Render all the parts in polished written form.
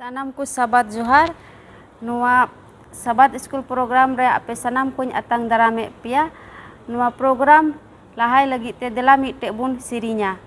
सानाम को साबाद जोहार नुआ साबाद स्कूल प्रोग्राम रे आपे सानाम को atang darame पिया नुआ प्रोग्राम लाहाय लगी ते देला मिटे बुन सिरिnya।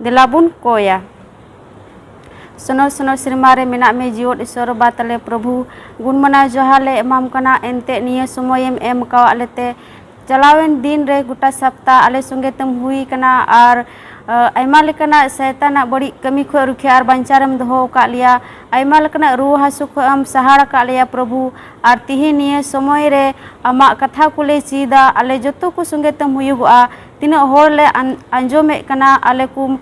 Delabun koya sono sirmare menak me jiwot isoro batale Prabhu gun mana johale emam kana ente niya sumoyem em kaw alete jalawen din re guta sapta ale sunge tem hui kana ar aima lekana setan bari kami kho rukhe ar bancaram doho ka liya aima lekana ruh hasu kho am sahara ka liya Prabhu ar tihi niya somoy re ama katha kule sida ale joto ku sunge tem huyuga tina hor le anjome kana ale kum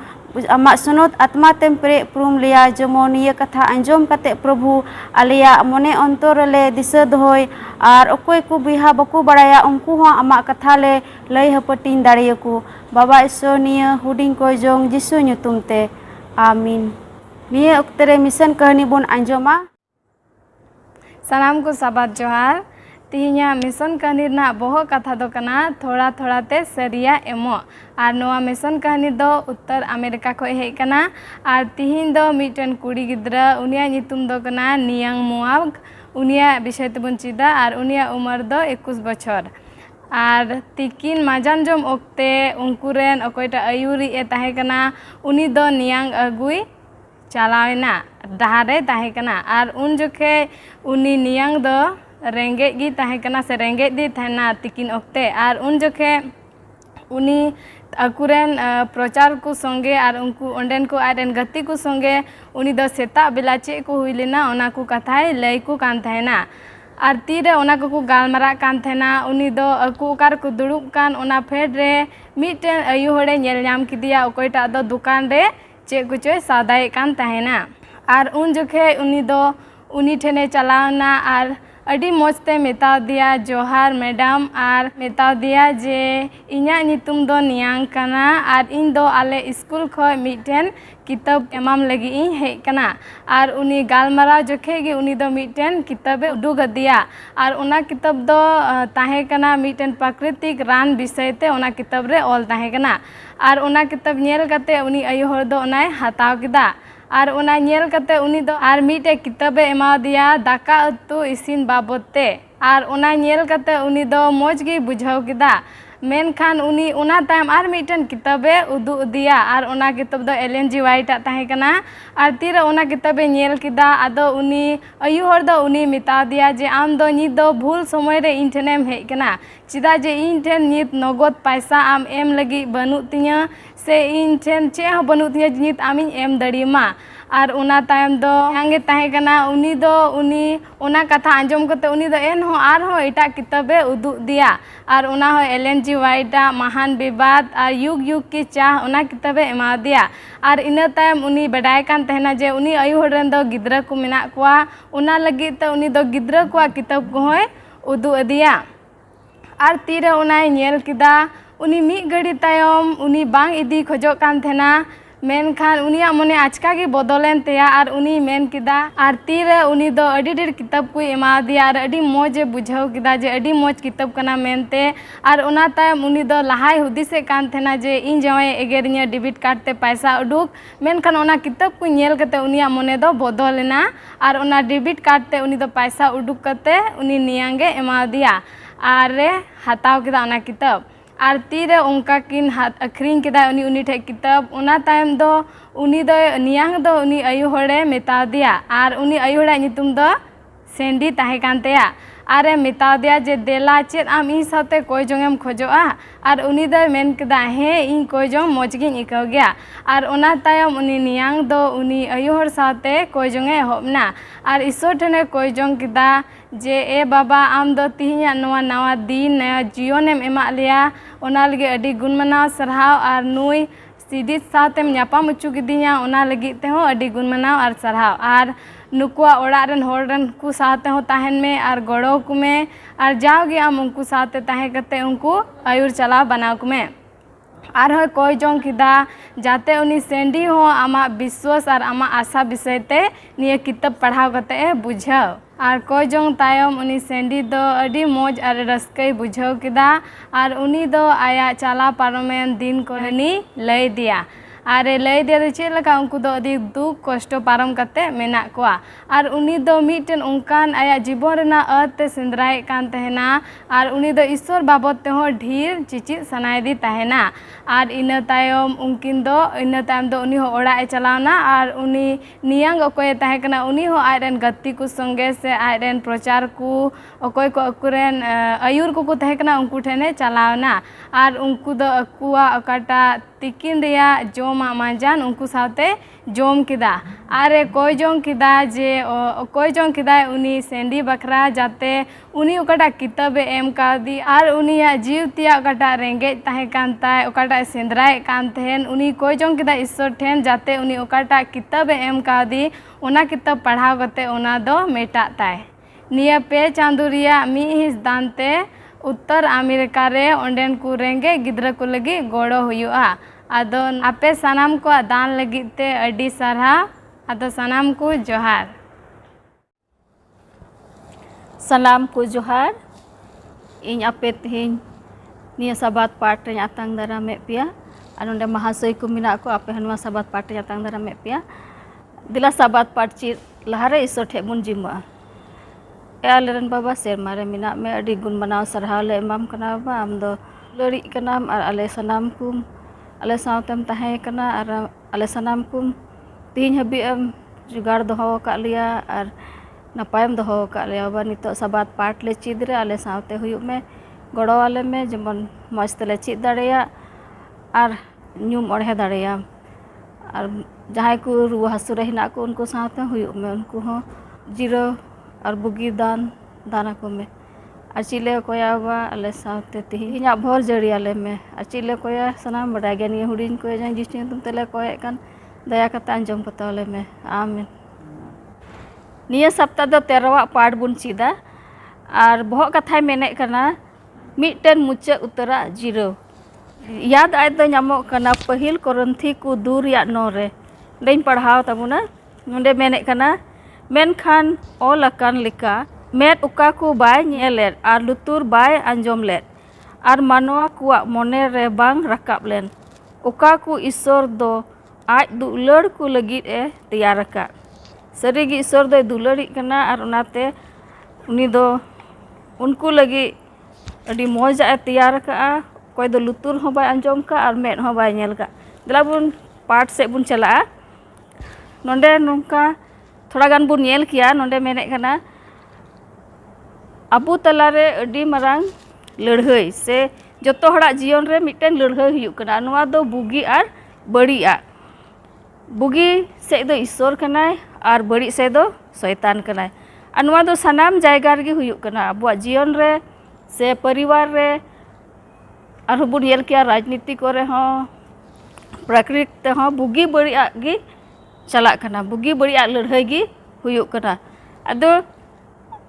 amak sunut atma tempre prum liya jemon ye katha anjom kate Prabhu alia mone ontor le disa dohoy ar okoy ku biha baku baraya unku ho amak katha le lay hapatin dariyaku baba iso niya huding ko jong Jisu nyutum te amin niya oktere mission kahani bon anjoma सानाम को साबाद जोहार तिहिnya mission कहनी ना बहु कथा दो कना थोड़ा थोड़ा ते सरिया एमो और नोआ मिशन कहनी दो उत्तर अमेरिका को हे कना और तिहिन दो मिटन कुड़ी गिद्रा उनिया नितुम दो कना नियांग मुआग उनिया विषय तबन चिदा और उनिया उम्र दो 21 बछर और तिकिन माजान जम ओक्ते उनकुरेन अकोयटा आयुरी ए ताहे कना उनी दो नियांग अगुई चलावेना डहारे ताहे कना और उन जोखे उनी नियांग दो रेंगे गी ताहे कना से रेंगे दी थाना तिकिन ओक्ते और उन जोखे उनी अकुरेन प्रचार को संगे और उनको ओंडेन को आयरन गति को संगे उनी दो सेता बेला चे को हुई लेना ओना को कथाय लय को कान थायना और तीरे ओना को गालमारा कान थायना उनी दो अकु ओकार को दुड़ुब कान ओना फेड रे मिटन आयु होड़े नेल नाम किदिया ओकोयटा दो दुकान रे चे कुछ सादाय कान ताहेना और उन जोखे उनी दो उनी ठेने चलावना और अड़ी मौजते मेता दिया जोहार मैडम और मेता दिया जे इन्या नितुम दो नियांग कना और इन दो आले स्कूल खो मिटन किताब एमाम लगी इन है कना और उनी गालमारा जोखे गे उनी दो मिटन किताबे उडुग दिया और उना किताब दो ताहे कना मिटन प्राकृतिक रान विषय ते उना किताब रे ऑल ताहे कना और उना किताब नेल कते उनी आयु हर दो उनाय हताव किदा और उना नेल कते उनी दो और मिटे किताबे एमा दिया दाका उतु इसिन बाबते और उना नेल कते उनी दो मौज गे बुझाव किदा मेनखान उनी उना टाइम और मिटन किताबे उदु दिया और उना किताब दो एलन जी वाइट ताहे कना और तीर उना किताबे नेल किदा आदो उनी आयु हर दो उनी मिता दिया जे आम दो नित दो भूल समय रे इन ठेनेम हेज कना चिदा जे इन ठेन नित नगद पैसा आम एम लगी बनु तिया से इन ठेन चे हो बनु तिया नित आमिन एम दड़ीमा और उना टाइम दो यांगे ताहे कना उनी दो उनी उना कथा आंजम कते उनी दो एन हो आर हो एटा किताबे उदु दिया और उना हो एलन जी वाइटा महान विवाद और युग युग की चाह उना किताबे एमा दिया और इना टाइम उनी बडाय कान तहना जे उनी आयु हड़न दो गिद्रा को मेना कोआ उना लगी ते उनी दो गिद्रा को किताब को होय उदु दिया और तीरे उनाय नेल किदा उनी मी घड़ी तायम उनी बांग इदी खोजो कान थेना मेनखान उनिया मने आचका गे बदलेन तेया और उनी मेन किदा और तीरे उनी दो अडी ढेर किताब को एमा दिया और अडी मौज बुझाव किदा जे अडी मौज किताब कना मेनते और उना तायम उनी दो लहाय हुदिसे कान थेना जे इन जवाय एगेरिया डेबिट कार्ड ते पैसा उडुक मेनखान उना किताब को नेल कते उनिया मने दो बदलेना और उना डेबिट कार्ड ते उनी दो पैसा उडुक कते उनी नियांगे एमा दिया और हताव किदा उना किताब और तीरे उनका किन हाथ अखरीन किदा उनी उनी ठे किताब उना टाइम दो उनी दो नियांग दो उनी आयु हड़े मेता दिया और उनी आयु हड़ा नितुम दो सेंडी ताहे कान तेया और मेता दिया जे देला चेद आम इन साथे कोई जोंगेम खोजोआ और उनी दो मेन किदा हे इन कोई जोंग मौज गिन इकाव गया और उना तायम उनी नियांग दो उनी आयु हड़ साथे कोई जोंगे होबना और ईश्वर ठने कोई जोंग किदा जे ए बाबा आम दो तिहिया नवा नवा दिन नया जीवनेम एमा लिया ओना लगे अडी गुण मनाव सरहाव और नुई सीधी साथेम न्यापाम उच्चू किदिया ओना लगी ते हो अडी गुण मनाव और सरहाव और नुकुआ ओड़ारन होड़न को साथे हो ताहन में और गड़ो को में और जाओगे आम उनको साथे ताहे करते उनको आयुर चला बनाव को में और हो कोई जों किदा जाते उनी सेंडी हो आमा विश्वास और आमा आशा विषय ते निये किताब पढ़ाव करते बुझाव और कोई जों तायम उनी सेंडी दो अडी मौज और रस्कई बुझाव किदा और उनी दो आया चला पारमेन दिन को लय दिया और लय दिया चे लगा उनको दो अदी दुख कष्ट पारम करते मेना कोआ और उनी दो मिटन उनकान आया जीवन रेना अर्थ सेंद्राय कान तहना और उनी दो ईश्वर बाबत ते हो ढेर चिचित सनाय दी तहना और इना तायम उनकिन दो इना तायम दो उनी हो ओड़ा चलावना और उनी नियांग अकोय ताहे कना उनी हो आयरन गति को संगे से आयरन प्रचार को अकोय को अकुरेन आयुर को ताहे कना उनको ठेने चलावना और उनको दो अकुआ अकाटा तिकिन रिया जोमा मांजान उनको साथे जोम किदा आरे कोई जों किदा जे कोई जों किदा उनी सेंडी बखरा जाते उनी ओकाटा किताबे एम का दी और उनिया जीव तिया ओकाटा रेंगे ताहे कांता ओकाटा सेंद्राय कान थेन उनी कोई जों किदा ईश्वर ठेन जाते उनी ओकाटा किताबे एम का दी ओना किताब पढ़ाव कते ओना दो मेटा ताय निया पे चांदुरिया मी हिस दानते उत्तर अमेरिका रे ओंडेन को रेंगे गिद्रा को लगी गोड़ो हुआ आदो आपे सनाम को दान लगिते अडी सरहा आदो सनाम को जोहार सलाम को जोहार इन आपे तिहिन निया साबात पाठ रे आतंग दारा में पिया और नोंडे महाशय को मिना को आपे हनुआ साबात पाठ रे आतंग दारा में पिया दिला साबात पाठ ची लहारे ईश्वर ठे बुन जिमा आलेरन बाबा सेरमा रे मिना में अडी गुण बनाव सरहाव ले एमाम कना बा आम दो लड़ी कनाम और आले सनाम कुम आले सावतेम ताहे कना और आले सनाम कुम तीन हबी जुगाड़ दोहो का लिया और नपायम दोहो का लिया बा नितो साबात पाठ ले चीद रे आले सावते हुयुग में गड़ो आले में जेमन मज तेले चेद दाड़ेया और ᱧᱩᱢ ᱚᱬᱦᱮ ᱫᱟᱲᱮᱭᱟᱢ और जहाँ को रुआ हासु रे हिना को उनको साथ हुयुग में उनको हो जीरो और बुगी दाना को में और चिले कोया बा अले साथे तिहिना भोर जड़ी आले में और चिले कोया सनाम बड़ा गनी हुडिन को जन जिस तुम तेले कोय कान दया कता अंजम पताले में आमीन निया सप्ताह दो 13वां पाठ बुन चीदा और बहुत कथा मेने कना मिटन मुच्चा उतरा जीरो याद आय तो नामो कना पहिल कोरंथी को दूर या नोरे डेन पढ़ाव तबुना नोंडे मेने कना मेनखान ऑल अकान लिका मेट उका को बाय नेलेट आर लुतुर बाय अंजम लेट आर मानवा कुआ मोने रे बांग रकाब लेन उका को ईश्वर दो आज दुलड़ को लगित ए तैयार का सरीगी ईश्वर दो दुलड़ी कना आर उनाते उनी दो उनको लगी अडी मौजा ए तैयार का कोई दो लुतुर हो बाय अंजम का और मेट हो बाय नेल का दला बुन पाठ से बुन चला नोंडे नोंका थोड़ा गान बुन नेल किया नोंडे मेने कना अबू तलारे अडी मरांग लड़हई से जतो हड़ा जीवन रे मिटन लड़हई हुयुग कना नोआ दो बुगी और बड़ी आ बुगी से दो ईश्वर कनाय और बड़ी से दो शैतान कनाय और नोआ दो सनाम जायगा रे हुयुग कना अबुआ जीवन रे से परिवार रे और बुन नेल किया राजनीति करे हो प्रकृति हो बुगी बड़ी गी चला कना बुगी बड़ी लड़हई गी हुयुग कना अदो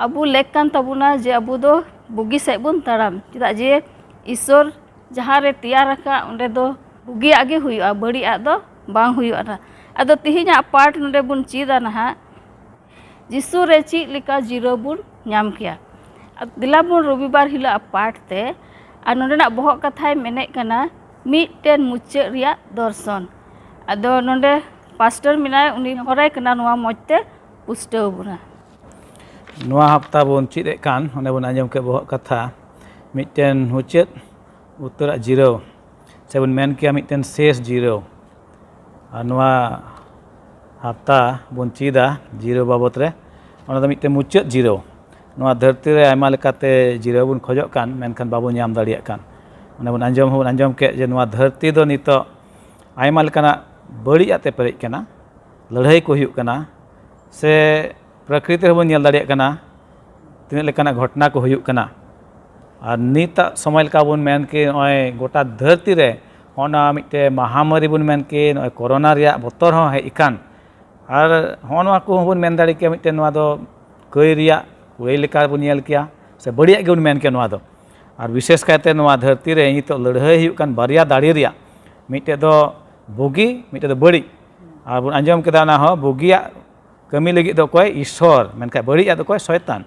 अबू लेकान तबुना जे अबू दो बुगी से बुन ताराम चेदा जे ईश्वर जहाँ रे तैयार का उंडे दो बुगी आगे हुयुआ बड़ी आ दो बांग हुयुआ ना अदो तिहिना पाठ नोंडे बुन चीदा नहा जिसु रे ची लिका जीरो बुन नाम किया दिला बुन रविवार हिला पाठ ते आ नोंडेना बहुत कथाय मेने कना मिटन मुच्चे रिया दर्शन अदो नोंडे पास्टर मिनाय उनी हराय कना नोआ मजते पुष्टव बुना नोआ हफ्ता बन चीद कान होने बन आंजम के बहुत कथा मिटन मुचेद उत्तरा जीरो से बन मेन किया मिटन शेष जीरो नोआ हफ्ता बन चीदा जीरो बाबत रे ओना दो मिटन मुचेद जीरो नोआ धरती रे आयमा लेकाते जीरो बन खोजक कान मेनखान बाबो ᱧᱟᱢ दाड़ियाग कान ओना बन आंजम के जे नोआ धरती दो नितो आयमा लेकाना बड़ी आते पेरेज कना लड़ाई को हुयुग कना से प्रकृति बन नेल दाड़ियाग कना तीन लेकाना घटना को हुयुग कना और निता समय लेका बन मेन के नय गोटा धरती रे होना मिटे महामारी बन मेन के नय कोरोना रिया बतर हो हेज इकान और होनवा को बन मेन दाड़ी के मिटे नवा दो कई रिया कुड़ै लेका बन नेल किया से बड़िया के बन मेन के नवा दो और विशेष कायते नवा धरती रे नितो लड़ाई हुयुग कान बारिया दाड़ी रिया मिटे दो बुगी मिटे दो बड़ी और बन आंजम केदा ना हो बुगिया कमी लगी दो कोई ईश्वर मेनखा बड़ी दो कोई शैतान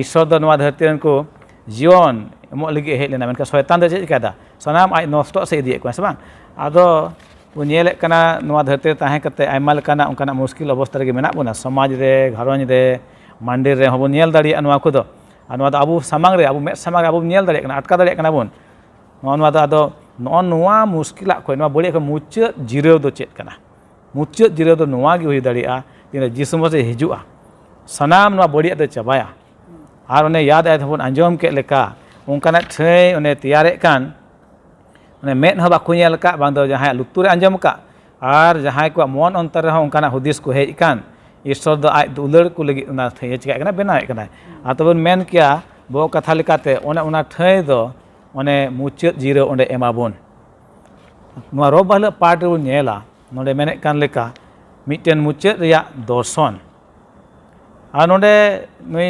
ईश्वर दो नवा धरती रन को जीवन एमो लगी हेज लेना मेनखा शैतान दो चेक कादा सनाम आज नष्ट से इदी को से बांग आदो बन नेले कना नवा धरती रे ताहे कते आयमा लेकाना उनकाना मुश्किल अवस्था रे मेना बना समाज रे घरंज रे मंदिर रे होबो नेल दाड़िया नवा को दो और नवा दो अबु सामांग रे अबु मे सामांग अबु नेल दाड़िया कना अटका दाड़िया कना बन नवा दो आदो नवा मुश्किला को नवा बड़ी को मुच्चा जीरो दो चेक कना मुच्चा जीरो दो नवा गी हुई दाड़िया तीन जिसु मसे हिजुआ सनाम नवा बड़ी दो चबाया और उन्हें याद आए बन आंजम के लेका उनकाना ठै उन्हें तैयारे कान उन्हें मेद हो बाको नेल का बांग दो जहां लुतुर आंजम का और जहां को मन अंतर हो उनकाना हुदिस को हेज कान ईश्वर दो आज दुलड़ को लगी उना ठै चिका कना बनाए कना आ तबन मेन किया बो कथा लेकाते उना ठै दो उन्हें मुच्चा जीरो उन्हें एमाबन नवा रोबाल पाठ रे नेला नोंडे मेने कान लेका मिटन मुच्चा रिया दर्शन और नोंडे नुई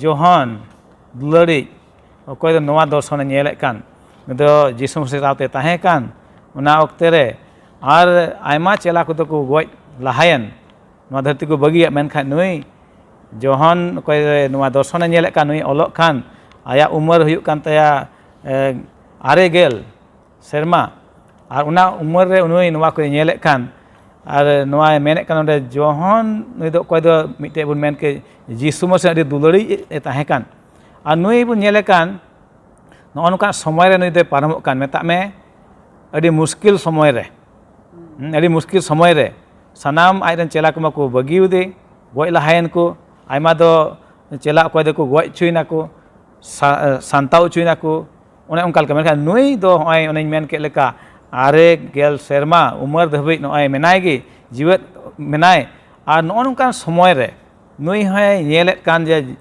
जोहन दुलड़ी अकोय दो नवा दर्शन नेले कान दो जिसु मसीह साथे ताहे कान उना वक्ते रे और आयमा चेला को को गoj लाहायन नवा धरती को बगिया मेनखा नुई जोहन अकोय नवा दर्शन नेले कान नुई ओलोक खान आया उमर हुयुग कान तया 9 सेरमा और उना उमर रे नुई नवा को नेले कान और नवा मेने कान नोंडे जोहन नुई दो कोय दो मिटे बुन मेन के जिसु मसीह अडी दुलड़ी ताहे कान और नुई बुन नेले कान नो नोका समय रे नुई दे पारमोग कान मेता में अडी मुश्किल समय रे अडी मुश्किल समय रे सनाम आयरन चेला को माको बगिउदे गoj लाहायन को आयमा दो चेला कोय दो को गoj चुइना को ᱥᱟᱱᱛᱟᱣ ᱚᱪᱚᱭᱮᱱᱟ ᱠᱚ ᱚᱱᱮ ᱚᱱᱠᱟ ᱞᱮᱠᱟ ᱢᱮᱱᱠᱷᱟᱱ ᱱᱩᱭ ᱫᱚ ᱱᱚᱜᱼᱚᱭ ᱚᱱᱮᱧ ᱢᱮᱱ ᱠᱮᱫ ᱞᱮᱠᱟ 9 ᱥᱮᱨᱢᱟ ᱩᱢᱮᱨ ᱫᱷᱟᱹᱵᱤᱡ ᱱᱚᱜᱼᱚᱭ ᱢᱮᱱᱟᱭ ᱜᱮ ᱡᱤᱣᱮᱫ ᱢᱮᱱᱟᱭ ᱟᱨ ᱱᱚᱜᱼᱚ ᱱᱚᱝᱠᱟᱱ ᱥᱚᱢᱚᱭ ᱨᱮ ᱱᱩᱭ ᱦᱚᱸᱭ ᱧᱮᱞᱮᱫ ᱠᱟᱱ ᱡᱮ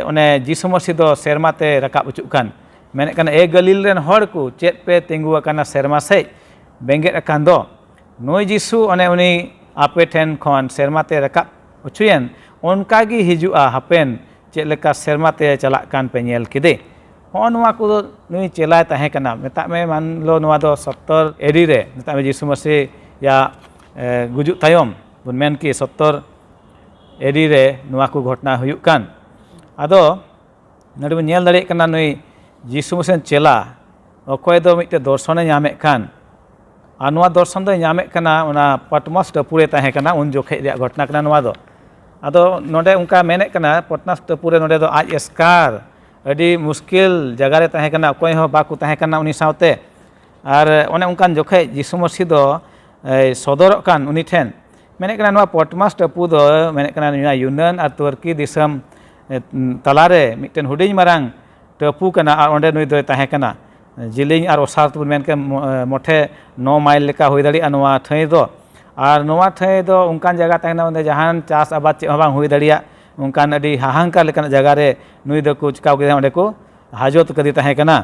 ᱚᱱᱮ ᱡᱤᱥᱩ ᱢᱟᱹᱥᱤ ᱫᱚ ᱥᱮᱨᱢᱟ te rakap ᱚᱪᱚᱜ ᱠᱟᱱ ᱢᱮᱱᱮᱫ ᱠᱟᱱᱟ ᱜᱟᱹᱞᱤᱞ ᱨᱮᱱ ᱦᱚᱲ ᱠᱚ ᱪᱮᱫ ᱯᱮ ᱛᱤᱸᱜᱩ ᱟᱠᱟᱱᱟ ᱥᱮᱨᱢᱟ ᱥᱮᱡ ᱵᱮᱸᱜᱮᱫ akan ᱫᱚ ᱱᱩᱭ ᱡᱤᱥᱩ ᱚᱱᱮ ᱩᱱᱤ ᱟᱯᱮ ᱴᱷᱮᱱ ᱠᱷᱚᱱ ᱥᱮᱨᱢᱟ te rakap ᱚᱪᱚᱭᱮᱱ ᱚᱱᱠᱟ ᱜᱮ ᱦᱤᱡᱩᱜᱼᱟ ᱦᱟᱯᱮᱱ ᱪᱮᱫ ᱞᱮᱠᱟ ᱥᱮᱨᱢᱟ te ᱪᱟᱞᱟᱜ ᱠᱟᱱ ᱯᱮ ᱧᱮᱞ ᱠᱮᱫᱮ ᱦᱚᱸᱜᱼᱚ ᱱᱚᱣᱟ ᱠᱚᱫᱚ ᱱᱩᱭ ᱪᱮᱞᱟᱭ ᱛᱟᱦᱮᱸ ᱠᱟᱱᱟ ᱢᱮᱛᱟᱜ ᱢᱮ ᱢᱟᱱᱞᱚ ᱱᱚᱣᱟ ᱫᱚ 70 AD ᱨᱮ ᱢᱮᱛᱟᱜ ᱢᱮ ᱡᱤᱥᱩ ᱢᱟᱹᱥᱤ ᱭᱟ ᱜᱩᱡᱩᱜ ᱛᱟᱭᱚᱢ ᱵᱚᱱ ᱢᱮᱱ ᱠᱤ 70 AD ᱨᱮ ᱱᱚᱣᱟ ᱠᱚ ᱜᱷᱚᱴᱚᱱᱟ ᱦᱩᱭᱩᱜ ᱠᱟᱱ ᱟᱫᱚ ᱱᱚᱰᱮ ᱵᱚᱱ ᱧᱮᱞ ᱫᱟᱲᱮᱭᱟᱜ ᱠᱟᱱᱟ ᱱᱩᱭ ᱡᱤᱥᱩ ᱢᱟᱹᱥᱤ ᱪᱮᱞᱟ ᱚᱠᱚᱭ ᱫᱚ ᱢᱤᱫᱴᱮᱱ ᱫᱚᱨশᱚᱱᱮ ᱧᱟᱢᱮᱫ ᱠᱟᱱ ᱟᱨ ᱱᱚᱣᱟ ᱫᱚᱨশᱚᱱ ᱫᱚᱭ ᱧᱟᱢᱮᱫ ᱠᱟᱱᱟ ᱚᱱᱟ ᱯᱟᱴᱢᱚᱥ ᱴᱟᱹᱯᱩ ᱨᱮ ᱛᱟᱦᱮᱸ ᱠᱟᱱᱟ ᱩᱱ ᱡᱚᱠᱷᱮᱡ ᱨᱮᱭᱟᱜ ᱜᱷᱚᱴᱚᱱᱟ ᱠᱟᱱᱟ ᱱᱚᱣᱟ ᱫᱚ ᱟᱫᱚ ᱱᱚᱰᱮ ᱚᱱᱠᱟ ᱢᱮᱱᱮᱫ ᱠᱟᱱᱟ ᱯᱟᱴᱢᱚᱥ ᱴᱟᱹᱯᱩ ᱨᱮ ᱱᱚᱰᱮ ᱫᱚ ᱟᱡ ᱮᱥᱠᱟᱨ ᱟᱹᱰᱤ ᱢᱩᱥᱠᱤᱞ ᱡᱟᱭᱜᱟ ᱨᱮ ᱛᱟᱦᱮᱸ ᱠᱟᱱᱟ ᱚᱠᱚᱭ ᱦᱚᱸ ᱵᱟᱠᱚ ᱛᱟᱦᱮᱸ ᱠᱟᱱᱟ ᱩᱱᱤ ᱥᱟᱶᱛᱮ ᱟᱨ ᱚᱱᱮ ᱚᱱᱠᱟᱱ ᱡᱚᱠᱷᱮᱡ ᱡᱤᱥᱩ ᱢᱟᱹᱥᱤ ᱫᱚ ᱥᱚᱫᱚᱨᱚᱜ ᱠᱟᱱ ᱩᱱᱤ ᱴᱷᱮᱱ ᱢᱮᱱᱮᱫ ᱠᱟᱱᱟ ᱱᱚᱣᱟ ᱯᱟᱴᱢᱚᱥ ᱴᱟᱹᱯᱩ ᱫᱚ ᱢᱮᱱᱮᱫ ᱠᱟᱱᱟ ᱭᱩᱱᱟᱱ ᱟᱨ ᱛᱩᱨᱠᱤ ᱫᱤᱥᱚᱢ ᱛᱟᱞᱟᱨᱮ ᱢᱤᱫᱴᱮᱱ ᱦᱩᱰᱤᱧ ᱢᱟᱨᱟᱝ ᱴᱟᱹᱯᱩ ᱠᱟᱱᱟ ᱟᱨ ᱚᱸᱰᱮ ᱱᱩᱭ ᱫᱚᱭ ᱛᱟᱦᱮᱸ ᱠᱟᱱᱟ ᱡᱤᱞᱤᱧ ᱟᱨ ᱚᱥᱟᱨ ᱛᱮᱵᱚᱱ ᱢᱮᱱ ᱠᱮᱫ ᱢᱚᱴᱷᱮ 9 ᱢᱟइल ᱞᱮᱠᱟ ᱦᱩᱭ ᱫᱟᱲᱮᱭᱟᱜᱼᱟ ᱱᱚᱣᱟ ᱴᱷᱟᱹᱭ ᱫᱚ ᱟᱨ ᱱᱚᱣᱟ ᱴᱷᱟᱹᱭ ᱫᱚ ᱚᱱᱠᱟᱱ ᱡᱟᱭᱜᱟ ᱛᱟᱦᱮᱱᱟ ᱚᱸᱰᱮ ᱡᱟᱦᱟᱱ ᱪᱟᱥ ᱟᱵᱟᱫ ᱪᱮᱫ ᱦᱚᱸ ᱵᱟᱝ ᱦᱩᱭ ᱫᱟᱲᱮᱭᱟᱜ ᱚᱱᱠᱟᱱ ᱟᱹᱰᱤ ᱦᱟᱦᱟᱝᱠᱟᱨ ᱞᱮᱠᱟᱱᱟᱜ ᱡᱟᱭᱜᱟ ᱨᱮ ᱱᱩᱭ ᱫᱚᱠᱚ ᱪᱤᱠᱟᱹ ᱠᱮᱫᱟ ᱚᱸᱰᱮ ᱠᱚ ᱦᱟᱡᱚᱛ ᱠᱟᱫᱮ ᱛᱟᱦᱮᱸ ᱠᱟᱱᱟ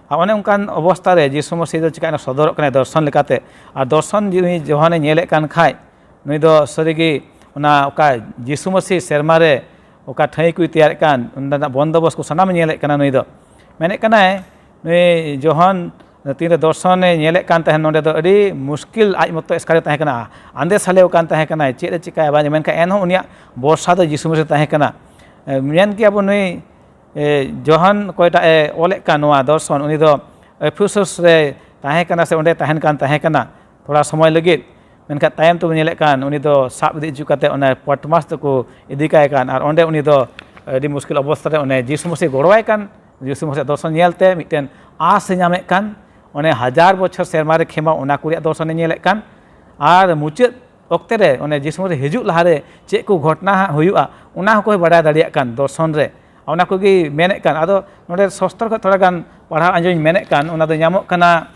ᱟᱨ ᱚᱱᱮ ᱚᱱᱠᱟᱱ ᱚᱵᱚᱥᱛᱷᱟ ᱨᱮ ᱡᱤᱥᱩ ᱢᱟᱹᱥᱤ ᱫᱚ ᱪᱤᱠᱟᱹᱭᱱᱟ ᱥᱚᱫᱚᱨᱚᱜ ᱠᱟᱱᱟ ᱫᱚᱨশᱚᱱ ᱞᱮᱠᱟᱛᱮ ᱟᱨ ᱫᱚᱨশᱚᱱ ᱡᱚᱠᱷᱚᱱᱮ ᱧᱮᱞᱮᱫ ᱠᱟᱱ ᱠᱷᱟᱡ ᱱᱩᱭ ᱫᱚ ᱥᱟᱹᱨᱤᱜᱮ ᱚᱱᱟ ᱚᱠᱟ ᱡᱤᱥᱩ ᱢᱟᱹᱥᱤ ᱥᱮᱨᱢᱟ ᱨᱮ ᱚᱠᱟ ᱴᱷᱟᱹᱭ ᱠᱚᱭ ᱛᱮᱭᱟᱨᱮᱫ ᱠᱟᱱ ᱚᱸᱰᱮᱱᱟᱜ ᱵᱚᱱᱫᱳᱵᱚᱥ ᱠᱚ ᱥᱟᱱᱟᱢ ᱧᱮᱞᱮᱫ ᱠᱟᱱᱟ ᱱᱩᱭ ᱫᱚ ᱢᱮᱱᱮᱫ ᱠᱟᱱᱟᱭ ᱱᱩᱭ ᱡᱚᱠᱷᱚᱱ ᱛᱤᱱᱨᱮ ᱫᱚᱨশᱚᱱᱮ ᱧᱮᱞᱮᱫ ᱠᱟᱱ ᱛᱟᱦᱮᱱ ᱱᱚᱰᱮ ᱫᱚ ᱟᱹᱰᱤ ᱢᱩᱥᱠᱤᱞ ᱟᱡ ᱢᱚᱛᱚ ᱮᱥᱠᱟᱨᱮ ᱛᱟᱦᱮᱸ ᱠᱟᱱᱟ ᱟᱸᱫᱮ ᱥᱟᱞᱮᱣ ᱠᱟᱱ ᱛᱟᱦᱮᱸ ᱠᱟᱱᱟᱭ ᱪᱮᱫ ᱮ ᱪᱤᱠᱟᱹᱭᱟ ᱵᱟᱝ ᱢᱮᱱᱠᱷᱟᱱ ᱮᱱᱦᱚᱸ ᱩᱱᱤᱭᱟᱜ ᱵᱚᱨᱥᱟ ᱫᱚ ᱡᱤᱥᱩ ᱢᱟᱹᱥᱤ ᱛᱟᱦᱮᱸ ᱠᱟᱱᱟ ᱢᱮᱱ ᱠᱮᱭᱟᱵᱚᱱ ᱱᱩᱭ ᱡᱚᱦᱟᱱ ᱚᱠᱚᱭᱴᱟᱜ ᱮ ᱚᱞᱮᱫ ᱠᱟᱱ ᱱᱚᱣᱟ ᱫᱚᱨশᱚᱱ ᱩᱱᱤ ᱫᱚ ᱮᱯᱷᱮᱥᱟᱥ ᱨᱮ ᱛᱟᱦᱮᱸ ᱠᱟᱱᱟ ᱥᱮ ᱚᱸᱰᱮ ᱛᱟᱦᱮᱱ ᱠᱟᱱ ᱛᱟᱦᱮᱸ ᱠᱟᱱᱟ ᱛᱷᱚᱲᱟ ᱥᱚᱢᱚᱭ ᱞᱟᱹᱜᱤᱫ ᱢᱮᱱᱠᱷᱟᱱ ᱛᱟᱭᱚᱢ ᱛᱮᱵᱚᱱ ᱧᱮᱞᱮᱫ ᱠᱟᱱ ᱩᱱᱤ ᱫᱚ ᱥᱟᱵ ᱤᱫᱤ ᱦᱚᱪᱚ ᱠᱟᱛᱮ ᱚᱱᱟ ᱯᱟᱴᱢᱚᱥ ᱛᱮᱠᱚ ᱤᱫᱤ ᱠᱟᱭ ᱠᱟᱱ ᱟᱨ ᱚᱸᱰᱮ ᱩᱱᱤ ᱫᱚ ᱟᱹᱰᱤ ᱢᱩᱥᱠᱤᱞ ᱚᱵᱚᱥᱛᱷᱟ ᱨᱮ ᱚᱱᱮ ᱡᱤᱥᱩ ᱢᱟᱹᱥᱤ ᱜᱚᱲᱚᱣᱟᱭ ᱠᱟᱱ ᱡᱤᱥᱩ ᱢᱟᱹᱥᱤ ᱫᱚᱨশᱚᱱ ᱧᱮᱞᱛᱮ ᱢᱤᱫᱴᱮᱱ ᱟᱸᱥ ᱮ ᱧᱟᱢᱮᱫ ᱠᱟᱱ ᱚᱱᱮ 1000 বছর ᱥᱮᱨᱢᱟ ᱨᱮ ᱠᱷᱮᱢᱟ ᱚᱱᱟ ᱠᱚ ᱨᱮᱭᱟᱜ ᱫᱚᱨশᱚᱱᱮ ᱧᱮᱞᱮᱫ ᱠᱟᱱ ᱟᱨ ᱢᱩᱪᱟᱹᱫ ᱚᱠᱛᱮ ᱨᱮ ᱚᱱᱮ ᱡᱤᱥᱩ ᱢᱟᱹᱥᱤ ᱦᱤᱡᱩᱜ ᱞᱟᱦᱟᱨᱮ ᱪᱮᱫ ᱠᱚ ᱜᱷᱚᱴᱚᱱᱟ ᱦᱩᱭᱩᱜᱼᱟ ᱚᱱᱟ ᱦᱚᱸᱠᱚ ᱵᱟᱰᱟᱭ ᱫᱟᱲᱮᱭᱟᱜ ᱠᱟᱱ ᱫᱚᱨশᱚᱱ ᱨᱮ ᱚᱱᱟ ᱠᱚᱜᱮ ᱢᱮᱱᱮᱫ ᱠᱟᱱ ᱟᱫᱚ ᱱᱚᱰᱮ ᱥᱚᱥᱛᱨᱚ ᱠᱷᱚᱱ ᱛᱷᱚᱲᱟ ᱜᱟᱱ ᱯᱟᱲᱦᱟᱣ ᱟᱸᱡᱚᱢᱤᱧ ᱢᱮᱱᱮᱫ ᱠᱟᱱ ᱚᱱᱟ ᱫᱚ ᱧᱟᱢᱚᱜ ᱠᱟᱱᱟ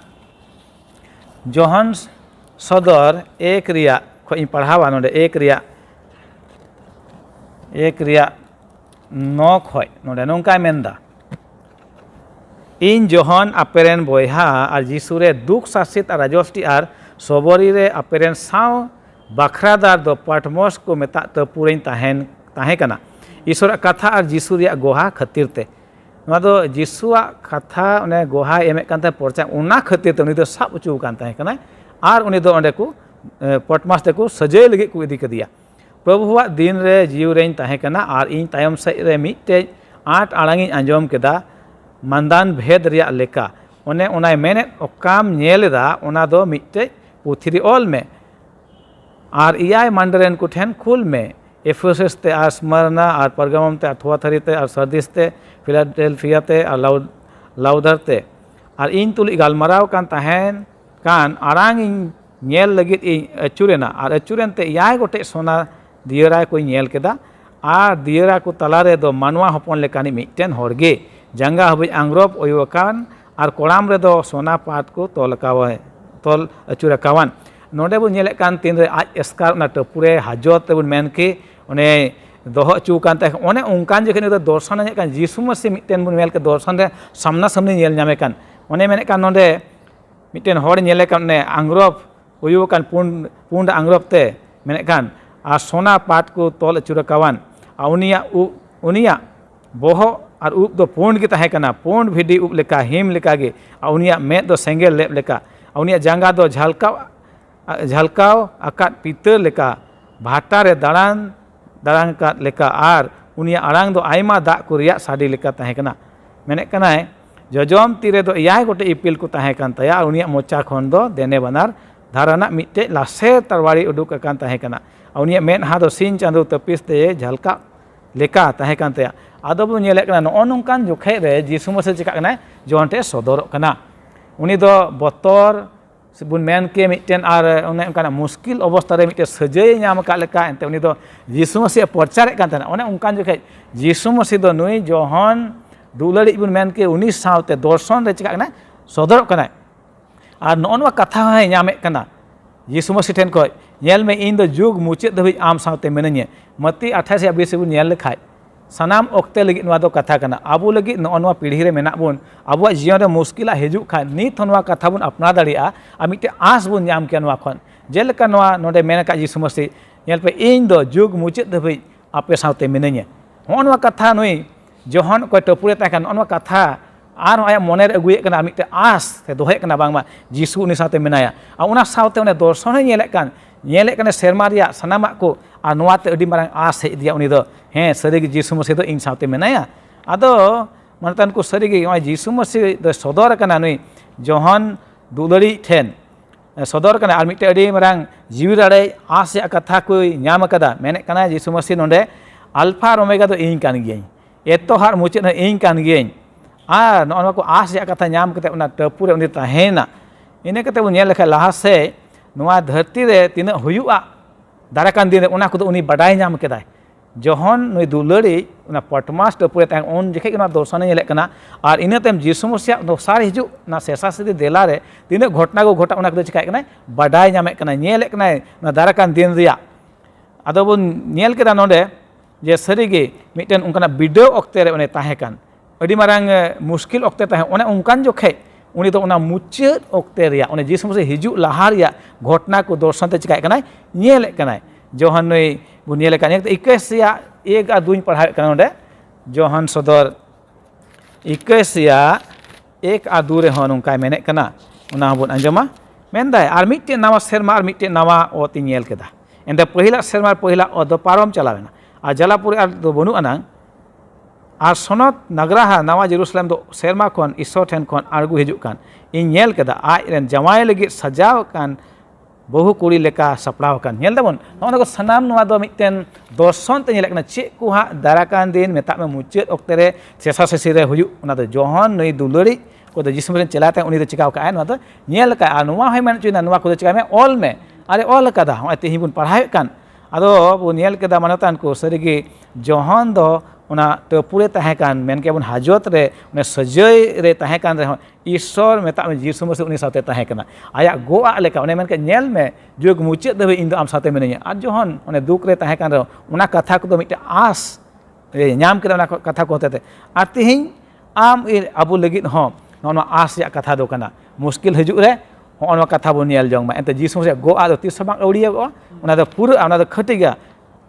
ᱡᱚᱦᱟᱱ ᱥᱚᱫᱚᱨ 1 ᱨᱮᱭᱟᱜ ᱠᱷᱚᱡ ᱤᱧ ᱯᱟᱲᱦᱟᱣᱟ ᱱᱚᱰᱮ 1 ᱨᱮᱭᱟᱜ 9 ᱠᱷᱚᱡ ᱱᱚᱰᱮ ᱱᱚᱝᱠᱟᱭ ᱢᱮᱱᱫᱟ ᱤᱧ ᱡᱚᱦᱚᱱ ᱟᱯᱮᱨᱮᱱ ᱵᱚᱭᱦᱟ ᱟᱨ ᱡᱤᱥᱩ ᱨᱮ ᱫᱩᱠ ᱥᱟᱥᱮᱛ ᱟᱨ ᱨᱟᱡᱚᱥᱴᱤ ᱟᱨ ᱥᱚᱵᱚᱨᱤ ᱨᱮ ᱟᱯᱮᱨᱮᱱ ᱥᱟᱶ ᱵᱟᱠᱷᱨᱟᱫᱟᱨ ᱫᱚ ᱯᱟᱴᱢᱚᱥ ᱠᱚ ᱢᱮᱛᱟᱜ ᱴᱟᱹᱯᱩ ᱨᱮᱧ ᱛᱟᱦᱮᱸ ᱠᱟᱱᱟ ᱤᱥᱚᱨᱟᱜ ᱠᱟᱛᱷᱟ ᱟᱨ ᱡᱤᱥᱩ ᱨᱮᱭᱟᱜ ᱜᱚᱦᱟ ᱠᱷᱟᱹᱛᱤᱨ ᱛᱮ ᱱᱚᱣᱟ ᱫᱚ ᱡᱤᱥᱩᱣᱟᱜ ᱠᱟᱛᱷᱟ ᱚᱱᱮ ᱜᱚᱦᱟᱭ ᱮᱢᱮᱫ ᱠᱟᱱ ᱛᱟᱦᱮᱸ ᱯᱚᱨᱪᱟ ᱚᱱᱟ ᱠᱷᱟᱹᱛᱤᱨ ᱛᱮ ᱩᱱᱤ ᱫᱚ ᱥᱟᱵ ᱚᱪᱚ ᱟᱠᱟᱱ ᱛᱟᱦᱮᱸ ᱠᱟᱱᱟᱭ ᱟᱨ ᱩᱱᱤ ᱫᱚ ᱚᱸᱰᱮ ᱠᱚ ᱯᱟᱴᱢᱚᱥ ᱛᱮᱠᱚ ᱥᱟᱹᱡᱟᱹᱭ ᱞᱟᱹᱜᱤᱫ ᱠᱚ ᱤᱫᱤ ᱠᱮᱫᱮᱭᱟ ᱯᱨᱚᱵᱷᱩᱣᱟᱜ ᱫᱤᱱ ᱨᱮ ᱡᱤᱣᱤ ᱨᱮᱧ ᱛᱟᱦᱮᱸ ᱠᱟᱱᱟ ᱟᱨ ᱤᱧ ᱛᱟᱭᱚᱢ ᱥᱮᱫ ᱨᱮ ᱢᱤᱫᱴᱮᱡ ᱟᱸᱴ ᱟᱲᱟᱝᱤᱧ ᱟᱸᱡᱚᱢ ᱠᱮᱫᱟ ᱢᱟᱱᱫᱟᱱ ᱵᱷᱮᱫ ᱨᱮᱭᱟᱜ ᱞᱮᱠᱟ ᱚᱱᱮ ᱚᱱᱟᱭ ᱢᱮᱱᱮᱫ ᱚᱠᱟᱢ ᱧᱮᱞ ᱮᱫᱟ ᱚᱱᱟ ᱫᱚ ᱢᱤᱫᱴᱮᱡ ᱯᱩᱛᱷᱤ ᱨᱮ ᱚᱞ ᱢᱮ ᱟᱨ 9 ᱢᱟᱱᱰᱟᱨᱮᱱ ᱠᱚ ᱴᱷᱮᱱ ᱠᱩᱞ ᱢᱮ एफेसस ते और स्मरना और परगामम ते और थुआथारी ते और सर्दिस ते फिलाडेल्फिया ते और लाउदर ते और इन तुली गालमाराव कान तहन कान आरांग इन नेल लगित इन अचुरेना और अचुरेन ते याय गोटे सोना दियरा को नेल केदा और दियरा को तलारे दो मानवा हपन लेकानी मिटन होरगे जंगा हबि आंग्रोप ओयवकान और कोड़ाम रे दो सोना पात को तोल अचुरकावान नोडे बो नेले कान तीन रे आज एस्कार ना टपुरे हाजत बो मेन के ओने दोह चू कान ते ओने उनकान जखन दो दर्शन ने कान यीशु मसीह मिटन बो मेल के दर्शन रे सामना सामने नेल नामे कान ओने मेने कान नोडे मिटन होड़ नेले कान ने आंग्रोप ओयवकान पुंड आंग्रोप ते मेने कान और सोना पात को तोल अचुरकावान उनिया बोहो और उप दो पुंड के तहे कना पुंड भिडी उप लेका हिम लेका गे उनिया मेद दो सेंगेल लेप लेका उनिया जांगा दो झलकाव आकात पितर लेका भाटा रे दाड़ान का लेका और उनिया आड़ांग दो आयमा दा को रिया साडी लेका तहे कना मेने कनाय जजम तीरे दो याय गोटे इपिल को तहे कान तया उनिया मोचा खन दो देने बनार धाराना मिटे लासे तरवाड़ी उडुक कान तहे कना उनिया मेन हा दो सिन चांदो तपिस ते झलका लेका तहे कान तया आदो बो नेले कना नो नोंकान जोखे रे यीशु मसीह चिका कना जोंटे सदरक कना उनी दो बतर बुन मेन के मिटेन और उन्हें उनका मुश्किल अवस्था रे मिटे सजय नाम का लेका एंते उनी दो यीशु मसीह प्रचार कान तना उन्हें उनकान जोखे यीशु मसीह दो नुई जोहन दुलाड़ी बन मेन के उनी सावते दर्शन रे चिका सदरक कना और नोनवा कथा है नामे कना यीशु मसीह ठेन को नेल में इन दो जुग मुचाद धाबी आम सावते मिनानिया मत्ती 28 या 20 बन नेल लेखाय सानाम ओक्ते लगी नवा दो कथा कना आबो लगी नोनवा पीढ़ी रे मेना बोन आबो जीवन रे मुश्किला हिजुक खा नित नवा कथा बोन अपना दाड़िया आ मिटे आस बोन नाम के नवा खन जेलका नवा नोडे मेन का यीशु मसीह नेल पे इन दो जुग मुचाद धाबी आपे सावते मिनानिया नवा कथा नुई जहन को टपुरे तक नवा कथा और आया मने रे अगुए कना मिटे आस ते दोहे कना बांगमा यीशु उनी साथे मेनाया आ उना साथे उनी दर्शन नेले कने सेरमा रिया सनामा को आ नोवाते अडी मारंग आस हे दिया उनी दो हे सरीगे यीशु मसीह दो इन साथे मेनाया आदो मनतन को सरीगे यीशु मसीह दो सदर कना नुई जहन दुलड़ी ठेन सदर कना और मिटे अडी मारंग जीवी राड़े आस या कथा को ᱧᱟᱢ कदा मेने कना यीशु मसीह नोंडे अल्फा और ओमेगा दो इन कान गियई एतोहार मुचाद इन कान गियई और नोन को आस या कथा नाम कते उना टपुरे उनी तहेना इने कते बन नेल लेखा लाहा से नोआ धरती रे तिना हुयुआ दाराकान दिन उना को उनी बडाय नाम केदाय जहन नुई दुलाड़ी उना पटमास टपुरे तह उन जखे उना दर्शन नेले कना और इने तम यीशु मसीह दोसार हिजु ना शेषा सिद्धि देला रे तिना घटना को घटा उना को चिकाय कना बडाय नामे कना नेले कना ना दाराकान दिन रिया आदो बन नेल केदा नोंडे जे सरीगे मिटन उनकाना बिडो ओक्ते रे उनी ताहेकान अड़ी मारंग मुश्किल ओक्ते तहे उन्हें उनकान जोखे उनी तो उना मुचाद ओक्ते रिया उन्हें यीशु मसीह हिजु लहा रिया घटना को दर्शन ते चिकाय कनाय नेले कनाय जोहन नुई बु नेले कनाय 21 या 1 आ 2 पढ़ाए कना ओंडे जोहन सदर 21 या 1 आ 2 रे हन उनका मेने कना उना बन अंजमा मेनदाय आर मिटे नवा सेरमा आर मिटे नवा ओति नेल केदा एंदे पहिला सेरमा पहिला ओ दो पारम चलावेना आ जलापुर आर दो बनु अनांग और सनत नगराहा नवा जेरूसलेम दो सेरमा खन ईश्वर ठेन खन आड़गू हिजुक कान इन नेल केदा आज रेन जमाय लगी सजाव कान बहु कुड़ी लेका सपड़ाव कान नेल दबन नोना को सनाम नवा दो मिटेन दर्शन ते नेल कना चे को हा दाराकान दिन मेता में मुचाद ओक्ते रे शेषा शेषि रे हुयु उना दो जहन नई दुलाड़ी को दो जिसम रे चलाते उनी दो चिकाव का नवा दो नेल का नवा है मन चुना नवा को दो चिकाय में ऑल में अरे ऑल कदा होय तेहि बुन पढ़ाय कान आदो बु नेल केदा मानतान को सरीगे जहन दो उना टपुरे तहेकान मेन के बन हाजत रे उने सजय रे तहेकान रे ईश्वर मेता में यीशु मसीह उनी साथे तहेकना आया गोआ लेका उने मेन के नेल में जुग मुचाद दबे इन दो आम साथे मिनया आ जहन उने दुख रे तहेकान रे उना कथा को दो मिटे आस रे नाम के उना कथा को होते आ तिहिं आम अबु लगित हो नोना आस या कथा दो कना मुश्किल हिजुक रे होनवा कथा बन नेल जोंग मा एते यीशु मसीह गोआ दो तिस बांग औड़िया गो उना दो पूरा उना दो खटिगा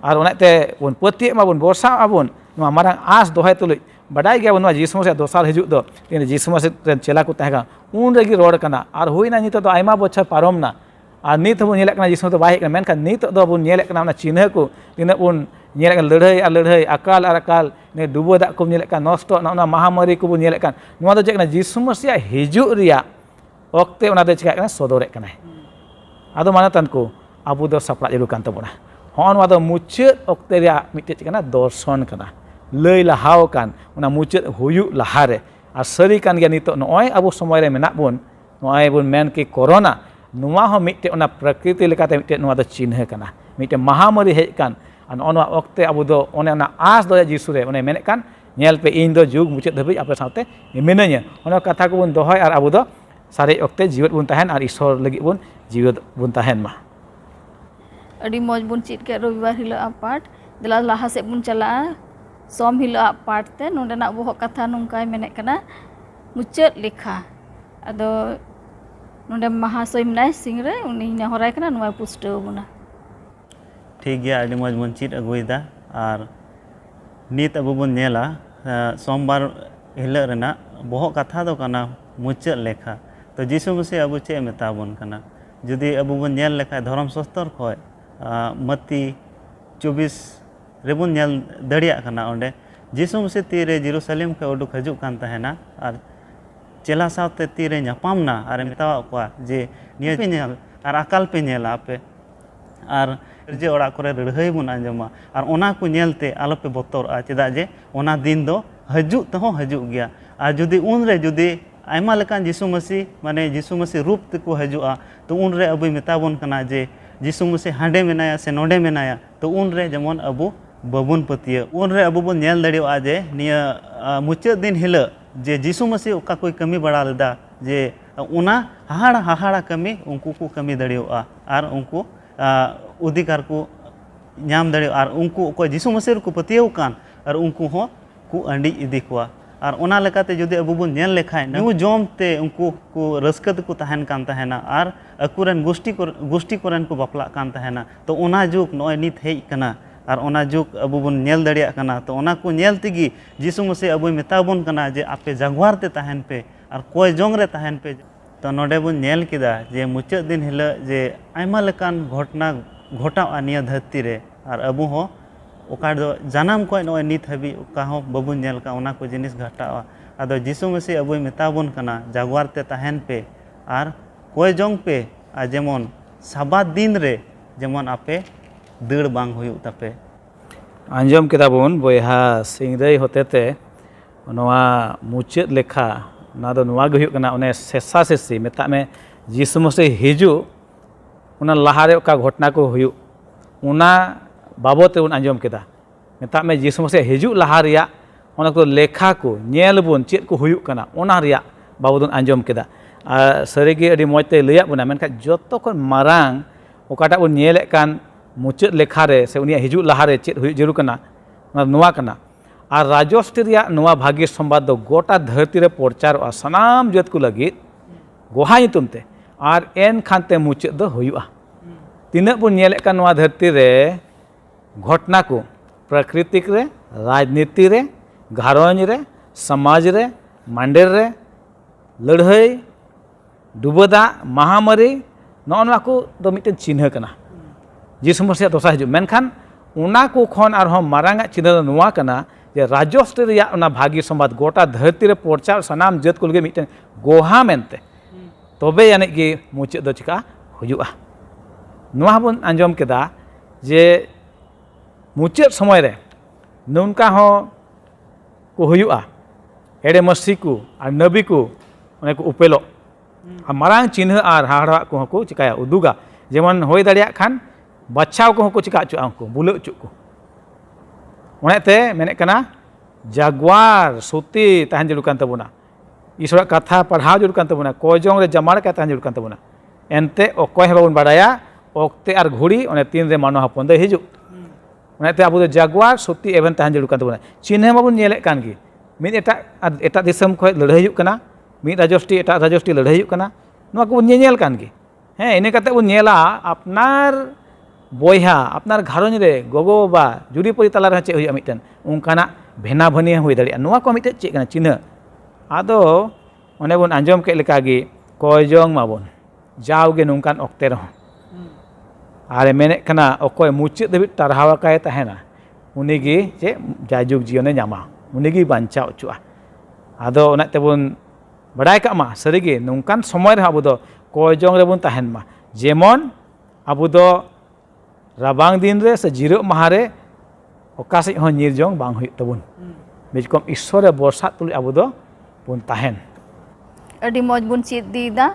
और उनाते बन पति मा बन बरसा आबन नवा मारंग आस दोहाय तुलुj बडाय गया बनवा यीशु मसीह दोसार हिजुक दो तीन यीशु मसीह चेला को तहेगा उन रेगी रोड कना और हुईना नित दो आयमा बछर पारमना और नित बन नेले कना यीशु तो बाय हेकना मेनखान नित दो बन नेले कना चिन्ह को तीन बन नेले लड़ाई और लड़ाई अकाल और अकाल ने डुबो दा को नेले कना नष्ट ना महामारी को बन नेले कना नवा दो जेकना यीशु मसीह हिजुक रिया ओक्ते उना दो चिकाय कना सदोरे कना आदो मानतान को आबो दो सपड़ा जरूर कान तबोना हन वादो मुचाद ओक्ते रिया मिटे चिकाना दर्शन कना लई लहाव कान उना मुचाद हुयु लहारे और सरी कान गया नितो नय अब समय रे मेना बोन नय बोन मेन के कोरोना नुआ हो मिटे उना प्रकृति लेकाते मिटे नुआ दो चिन्ह कना मिटे महामारी हेज कान और नवा ओक्ते अब दो ओने उना आस दो यीशु रे ओने मेने कान नेल पे इन दो जुग मुचाद धाबी आपे साथे मिनाया ओना कथा को बोन दोहय और अब दो सारे ओक्ते जीवित बोन तहन और ईश्वर लगी बोन जीवित बोन तहन मा अड़ी मौज बुन चीट के रविवार हिला पाठ दिला लाहा से बुन चला सोम हिला पाठ ते नोंडेना बोह कथा नोंकाय मेने कना मुचाद लेखा अदो नोंडे महासय मनाय सिंगरे उनी नेहराय कना नोय पुष्टो बुना ठीक गया अड़ी मौज बुन चीट अगुइदा और नित अब बुन नेला सोमवार हिला रेना बोह कथा दो कना मुचाद लेखा तो यीशु मसीह अब चे मेता बोन कना जुदी अब बुन नेल लेखा धर्म शास्त्र खय मत्ती 24 रेबुन नेल दड़िया कना ओंडे यीशु मसीह तीरे जेरूसलेम के उडुक हजुक कान तहेना और चेला साथे तीरे ᱧᱟᱯᱟᱢना और मेतावा को जे निया पे नेल और अकाल पे नेला आपे और जे ओड़ा करे रड़हई बुन आंजमा और ओना को नेलते आलो पे बतर आ चेदा जे ओना दिन दो हजुक तहो हजुक गया और जुदी उन रे जुदी आयमा लेकान यीशु मसीह माने यीशु मसीह रूप ते को हजुआ तो उन रे अबु मेताबोन कना जे यीशु मसीह हांडे मेनाया से नोडे मेनाया तो उन रे जेमन Abu babun patia unre abu bon nyel darewa je niya mucad din hila je jisu masi oka koi kami bada leda je una hahara kami unku ku kami darewa ar unku udikar ku nyam darewa ar unku ko jisu masi ku patia kan ar unku ho ku andi idi kuwa ar ona lekate jodi abu bon nyel lekhai nu jom te unku ku raska te ku tahen kan tahena ar akuren gosti koren ku bapla kan tahena to ona juk noi nit hei kana ar ona juk abu bon nyel dareya kana to ona ku nyel tigi jisu masi abu metabon kana je ape jaguar te tahen pe ar koy jong re tahen pe to node bon nyel kida je mucad din hila je aima lekan ghotna ghota aniya dharti re ar abu ho oka do janam ko noi nit habi oka ho babun nyel ka ona ko jinis ghatawa ado jisu masi abu metabon kana jaguar te tahen pe ar koy jong pe a jemon sabat din re jemon ape deur bang huyuk tape आंजम केदा बोन बोहा सिंगरई होतेते नवा मुचाद लेखा ना दो नवा गे हुयुग कना ओने सेसा सेसी मेता में जिसु मसीह हिजु उना लहारे का घटना को हुयुग उना बाबते उन आंजम केदा मेता में जिसु मसीह हिजु लहा रिया ओना को लेखा को नेल बोन चेद को हुयुग कना ओना रिया बाबदन आंजम केदा सरीगे अडी मजते लैया बोना मेनखा जतो खन मारांग ओकाटा बोन नेले कान मुचाद लेखा रे से उनिया हिजु लहारे चेद हुयुग जरूर कना नवा कना और राजस्व नवा भाग्य संवाद दो गोटा धरती रे प्रचार सनाम जत को लगी गोहा नुतुम ते और एन खानते मुचाद दो हुयुआ तीना बन नेले कान नवा धरती रे घटना को प्राकृतिक रे राजनीति रे घारंज रे समाज रे मांडेर रे लड़ाई डुबदा महामारी नवा को दो मिटन चिन्ह कना जी समस्या दोसा हजू मेनखान उना को खन आरहों मारांगा चिन्ह नवा कना जे राजस्व रिया उना भाग्य संवाद गोटा धरती रे प्रचार सनाम जत को लगे मिटन गोहा मेनते तबे यानी कि मुचाद दो चिका हुयुआ नवा बन आंजम केदा जे मुचाद समय रे नौका हो को हुयुआ एड़े मसी को और नबी को उन्हें को उपेलो मारांग चिन्ह और हाड़ा को चिकाया उदुगा जेमन होय दाड़िया खान बाछाव को चिका चुआ को बुला चु को उन्हें मेने कना जागवार सुती तहन जरूर कान तबुना ईश्वर कथा पढ़ाव जरूर कान तबुना कोजोंग रे जमाड़ का तहन जरूर कान तबुना एनते अकय बाबन बाडाया ओक्ते और घुड़ी उन्हें तीन रे मानो हपन दे हिजु उन्हें अब जागवार सुती एवन तहन जरूर कान तबुना चिन्ह बाबन नेले कान गी मिद एटा दिसम खय लड़ाई हुयुग कना मिद राजस्व एटा राजस्व लड़ाई हुयुग कना नवा को नेल कान गी हें इने कते बन नेला अपनार बोहा अपनार घारंज रे गोगो बाबा जुड़ी परी तला रे चे हुयुआ मिटन उनकाना भेना भनी हुई दाड़िया नवा को मिटे चे कना चिन्ह आदो ओने बन आंजम के लेका गी कोयजोंग माबन जावगे नोंकान ऑक्ते रहो आरे मेने कना अकोय मुचाद दबित टारहावा काय तहेना उनिगी चे जाजुग जियोने ᱧᱟᱢᱟ उनिगी बांचाव चुआ आदो ओनाते बन बडाय कामा सरीगे नोंकान समय रे अबो दो कोयजोंग रे बन तहेन मा जेमन अबो दो राबांग दिन रे से जिरो माहारे ओकासे हो निर्जोंग बांग हुयुग तबुन बेजकम ईश्वर बरसात तुल अबो दो बन तहेन अडी मौज बुन चीद दीदा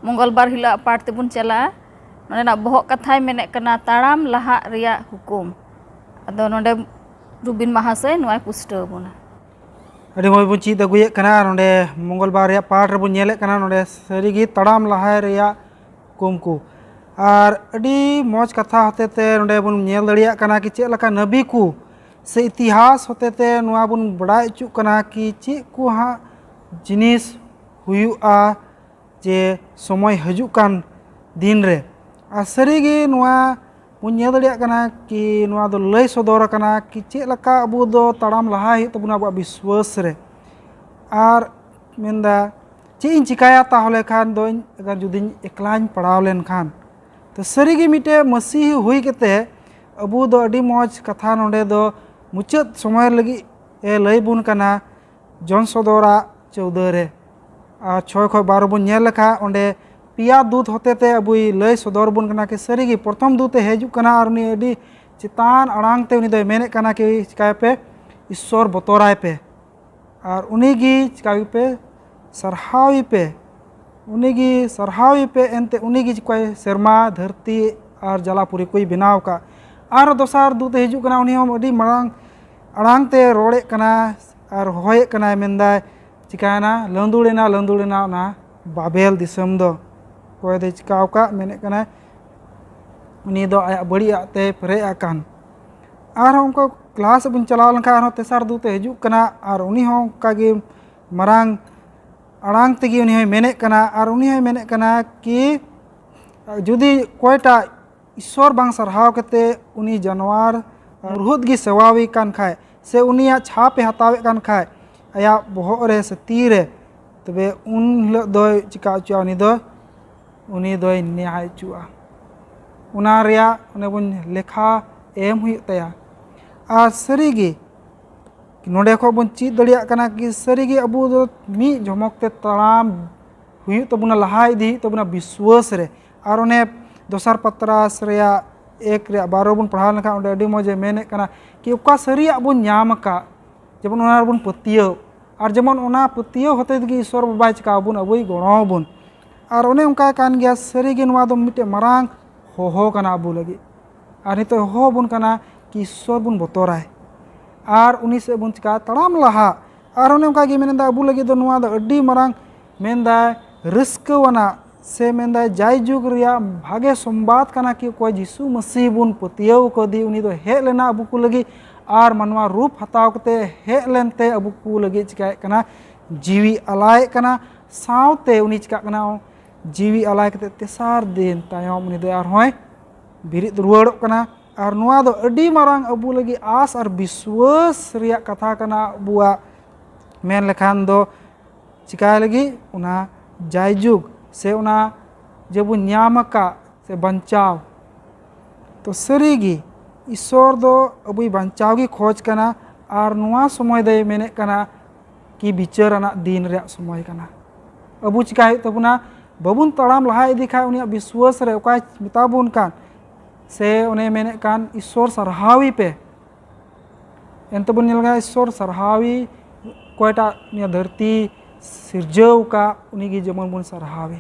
मंगलबार हिला पाठ ते बुन चला नोना बहक कथाय मेने कना ताड़ाम लहा रिया हुकुम अदो नोडे रुबिन महाशय नोय पुष्टव बुना अड़ी मौज बुन चीद अगुये कना नोडे मंगलबार रिया पाठ रे बुन नेले कना नोडे सरीगी ताड़ाम लहा रिया हुकुम को और अड़ी मौज कथा होते ते नोडे बुन नेल दड़िया कना कि चे लका नबी को से इतिहास होते ते नुआ बुन बड़ाय चु कना कि चे को हा जिनिस हुयुआ जे समय हजूक कान दिन रे आ सरीगे नुआ बुन नेल दड़िया कना कि नुआ दो लय सदर कना कि चे लका अबु दो ताड़ाम लहा हुयुग तबुना अबु विश्वास रे और मेनदा चे इन चिकाया ताहले खान दो अगर जुदी एकलाइन पड़ाव लेन खान तो सरीगे मिटे मसीह हुई केते अबु दो अडी मौज कथा नोडे दो मुचाद समय लगी ए लय बुन कना जन सदरा 14 रे आ 6 खय 12 बुन नेल लखा ओंडे पिया दूत होते ते अबुई लय सदर बुन कना के सरीगे प्रथम दूते हेजु कना और उनी अडी चितान अड़ांग ते उनी दो मेने कना के चिकाय पे ईश्वर बतोराय पे और उनीगी चिकाय पे सरहावी पे उनीगी सरहावी पे एनते उनीगी चिकाय शर्मा धरती और जलापुरी कोई बनाव का आर दोसार दूते हिजुग कना उनी हम अडी मारांग आड़ांग ते रोड़े कना और होये कना मेंदा चिकाना लंदुड़ेना ना बाबेल दिसम दो कोई दे चिकाव का मेने कना उनी दो आया बड़ी आते परे आकान आर उनको क्लास बन चलाव लंका आर तेसार दूते हिजुग कना और उनी हों कागे मारांग आड़ांग तेगी उनी मेने कना और उनी मेने कना कि जुदी कोयटा ईश्वर बांग सरहाव कते उनी जानवर रुहत गी सेवावी कान खाए से उनिया छापे हतावे कान खाए आया बोहग रे से तीरे तबे उन हिलो दो चिका चुआ उनी दो न्याय चुआ उना रिया उने बुन लेखा एम हुई तया आ सरीगी नोडे खो बुन चीज दड़िया कना कि सरीगी अबू दो मी झमकते तड़ाम हुई तबुना लहा इदी तबुना विश्वास रे और उन्हें दोसार पत्रास रिया एक रे 12 बुन पढ़ा लखा उन्हें अडी मजे मेने कना कि उका सरिया बुन न्याम का जेमन उना बुन पतियो और जेमन उना पतियो होते कि ईश्वर बाबा चिका बुन अबुई गणो बुन और उन्हें उनका कान गया सरीगी नुआ दो मिटे मारांग हो कना अबू लगी और नितो हो बुन कना कि ईश्वर बुन बतोराय और उनी से बुन चिका तड़ाम लहा और उन्हें उनका मेनदा अबू लगी दो नुआ दो अडी मारांग मेनदा रिस्कवाना से मेनदा जाय जुग रिया भागे संबाद कना कि कोई यीशु मसीह बुन पतियो को दी उनी दो हे लेना अबू को लगी और मनवा रूप हताव कते हे लेनते अबू को लगी चिका कना जीवी अलाय कना सावते उनी चिका कना जीवी अलाय कते तेसार दिन तायम उनी दो होय बिरिद रुवाड़ो कना और नुआ दो अडी मारांग अबू लगी आस और विश्वास रिया कथा कना अबुआ मेन लेखान दो चिका लगी उना जाय जुग से उना जब न्याम का से बंचाव तो सरीगी ईश्वर दो अबुई बंचाव की खोज कना और नुआ समय दे मेने कना कि बिचाराना दिन रे समय कना अबू चिका तबुना बबुन तड़ाम लहा इदी खा उनिया विश्वास रे ओका मिताबुन कान से उन्हें मेने कान ईश्वर सरहावी पे एंतबुन निलगा ईश्वर सरहावी कोयटा निया धरती सिरजव का उनी की जमन बुन सरहावी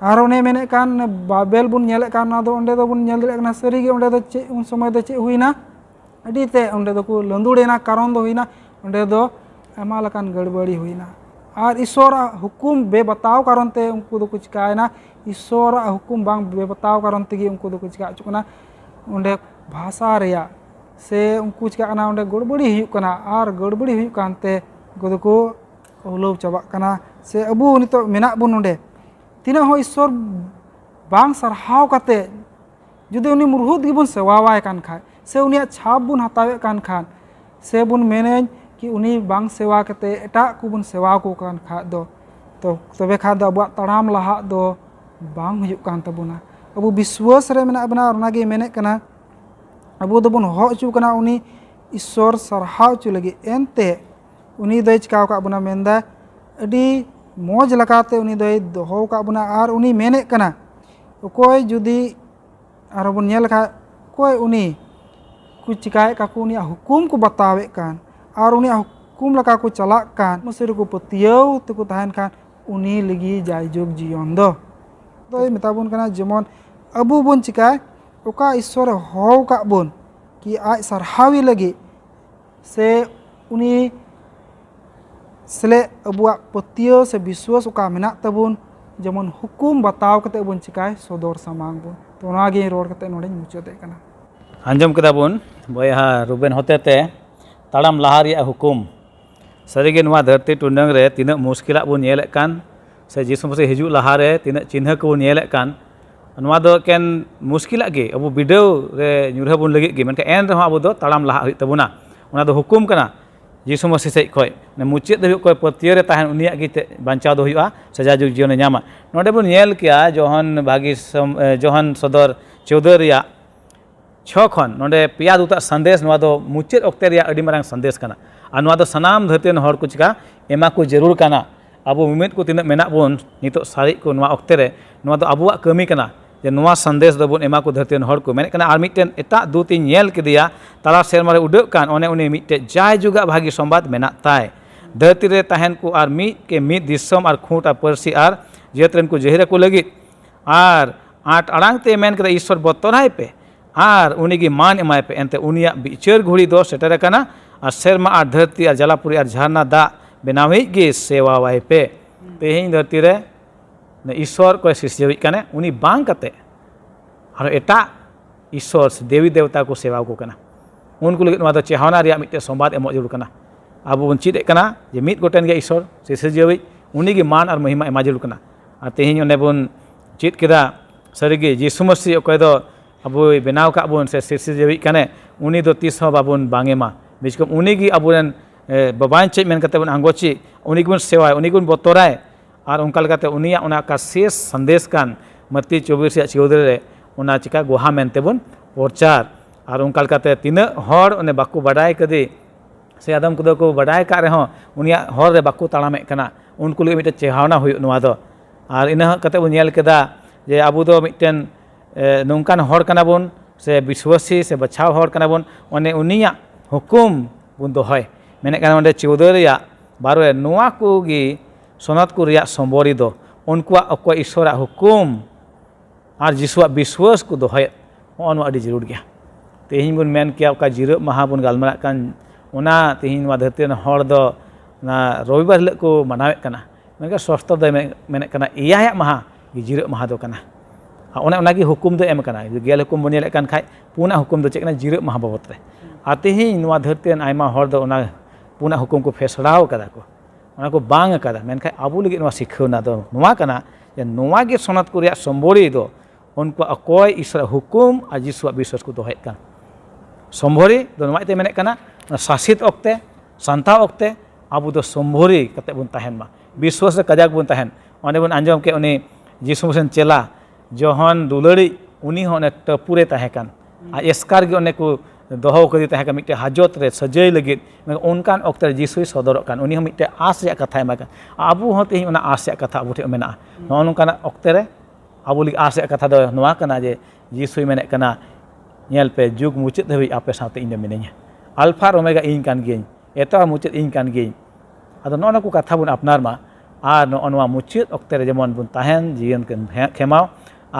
और उन्हें मेने कान बाबेल बुन नेले कान ना दो ओंडे दो बुन नेल दे कना सरीगे ओंडे दो चे उन समय दो चे हुईना अडीते ओंडे दो को लंदुड़ेना कारण दो हुईना ओंडे दो एमा लकान गड़बड़ी हुईना और ईश्वर हुकुम बेबताव कारण ते उनको दो कुछ कायना ईश्वर हुकुम बांग बेबताव कारण तेगी उनको दो कुछ का चुकना ओंडे भाषा रिया से उनको चिका कना ओंडे गड़बड़ी हुई कना और गड़बड़ी हुई कानते उनको को ओलो चाबा कना से अबू नितो मेना बुन ओंडे तीना हो ईश्वर बांग सरहाव काते जुदे उनी मुरहुद गिबुन सेवावाय कान खाय से उनिया छाप बुन हतावे कान खान से बुन मेने कि उनी बांग सेवा काते एटा को बुन सेवा को कान खा दो तो तबे खा दो अबुआ तड़ाम लहा दो बांग हुयुग कान तबुना अबू विश्वास रे मेना बना ओनागे मेने कना अबू दो बुन हो चु कना उनी ईश्वर सरहाव चु लगी एनते उनी दो चिकाव का बुना मेंदा अडी मौज लगाते उनी दो दोहो का बुना और उनी मेने कना कोई जुदी और बुन नेल खा कोई उनी कुछ चिकाए का उनी हुकुम को बतावे कान और उनी हुकुम लगा को चला कान मुसर को पतियो तो को तहन कान उनी लगी जाय जोग जीवन दो तो मिताबुन कना जेमन अबू बुन चिकाय ओका ईश्वर हो का बुन कि आज सरहावी लगी से उनी सले अबुआ पतियो से विश्वास ओका मेना तबुन जेमन हुकुम बताव कते बुन चिकाय सदर सामांग बुन तो ओनागे रोड कते नोडे मुचाते कना आंजम कदा बुन बयहा रुबेन होतेते तड़ाम लहा रिया हुकुम सरीगे नुआ धरती टुंडंग रे तिना मुश्किला बुन नेले कान से जिसु मसीह हिजु लहा रे तिना चिन्ह को नेले कान नुआ दो केन मुश्किला गे अबु बिडेव रे न्युरहा बुन लगी गे मेनका एन रहा अबु दो तड़ाम लहा हुई तबुना ओना दो हुकुम कना जिसु मसीह से खय मुचाद दो कोई पतियो रे ताहन उनिया गे बांचाव दो हुआ सजा जुग जीवन नामा नोडे बुन नेल किया जोहन भागी जोहन सदर 14 रिया 6 खन नोडे पिया दूता संदेश नुआ दो मुचाद ओक्ते रिया अडी मारांग संदेश कना और नुआ दो सनाम धरती हर को चिका एमा को जरूर कना अब मिमित को तीना मेना बुन नितो सारी को नुआ ओक्ते रे नुआ दो अबुआ कमी कना जे नुआ संदेश दो बुन एमा को धरती हर को मेने कना और मिटन एटा दूती नेल केदिया तला सेरमा रे उडक कान ओने उनी मिटे जाय जुगा भागी संवाद मेना ताय धरती रे ताहन को और मी के मिट दिसम और खूंट और परसी और जेतरन को जहिरा को लगी और आठ अड़ांग ते मेन कदा ईश्वर बतोराय पे आर उनीगी मान एमाय पे एंते उनिया बिचार घुड़ी दो सेटर कना और सेरमा और धरती और जलापुरी और झरना दा बनावे गे सेवा वाई पे तेहिं धरती रे ईश्वर को सृष्टि कने उनी बांग कते और एटा ईश्वर से देवी देवता को सेवा को कना उनको लगे नवा दो चेहावना रिया मिटे संवाद एमो जरूर कना अब बन चीद कना जे मिद गोटेन गे ईश्वर सृष्टि उनी गे मान और महिमा एमा जरूर कना और तेहिं ओने बन चीद केदा सारिगे यीशु मसीह अकय दो अब बनाव का बन से सृष्टि कने उनी दो तीस बाबन बांगेमा बिचकम उनी गे अबुरन बाबान चेक मेन कते बन आंगोची उनी बन सेवाय उनी बन बतोराय और उनका लगते उनिया उना का शेष संदेश कान मत्ती 24 या 14 रे उना चिका गोहा मेनते बन प्रचार और उनका लगते तीना हर उन्हें बाकू बड़ाई कदे से आदम को को बड़ाई का रहो उनिया हर रे बाकू ताड़ामे कना उनको लगे मिटे चेहावना हुई नवा दो और इना कते बन नेल केदा जे आबू दो मिटेन नोंकान हर कना बन से विश्वासी से बचाव हर कना बन ओने उनिया हुकुम बन दोहय मेने कना ओंडे 14 या 12 नोआ को गी सोनात को रिया सम्बोरी दो उनको अको ईश्वर हुकुम और जिसुआ विश्वास को दोहय ओन अड़ी जरूर गया तेहिं बन मेन किया का जिरो महा बन गालमरा कान ओना तेहिं वा धरती हर दो ना रविवार हिल को मनावे कना मेनका सस्त दो मेने कना इया महा जिरो महा दो कना ओना ओना की हुकुम दो एम कना गेल हुकुम बन कान खाय पुना हुकुम दो चेकना जिरो महा बाबत रे आ तेहिं नवा धरती आयमा हर दो ओना पुना हुकुम को फेसड़ाव कदा को ओना को बांग कदा मेनखाय आबू लगे नवा सिखावना दो नवा कना जे नवा गे सोनात को रिया सम्बोरी दो उनको अकोय ईश्वर हुकुम और जिसुआ विश्वास को दोहय कान सम्भोरी दो नवाते मेने कना शासित ओक्ते संता ओक्ते आबू दो सम्भोरी कते बन तहन मा विश्वास रे कजाक बन तहन ओने बन आंजम के उनी जिसु मसीह चेला जोहन दुलड़ी उनी होने टपुरे तहे कान आ एस्कार गे ओने को दोहो कदी तहे का मिटे हाजत रे सजय लगित उनकान ओक्ते जिसुई सदरक कान उनी मिटे आस रे कथा एमा कान आबू हो तेहि ओना आस रे कथा आबू ठे मेना नो नोकाना ओक्ते रे आबू लगी आस रे कथा दो नोआ कना जे जिसुई मेने कना नेल पे जुग मुचाद धाबी आपे साथे इन मिनेኛ अल्फा ओमेगा इन कान गेኝ एतो मुचाद इन कान गेኝ आदो नो को कथा बन अपनार मा आर नो नोआ मुचाद ओक्ते रे जेमन बन ताहेन जीवन के खेमाव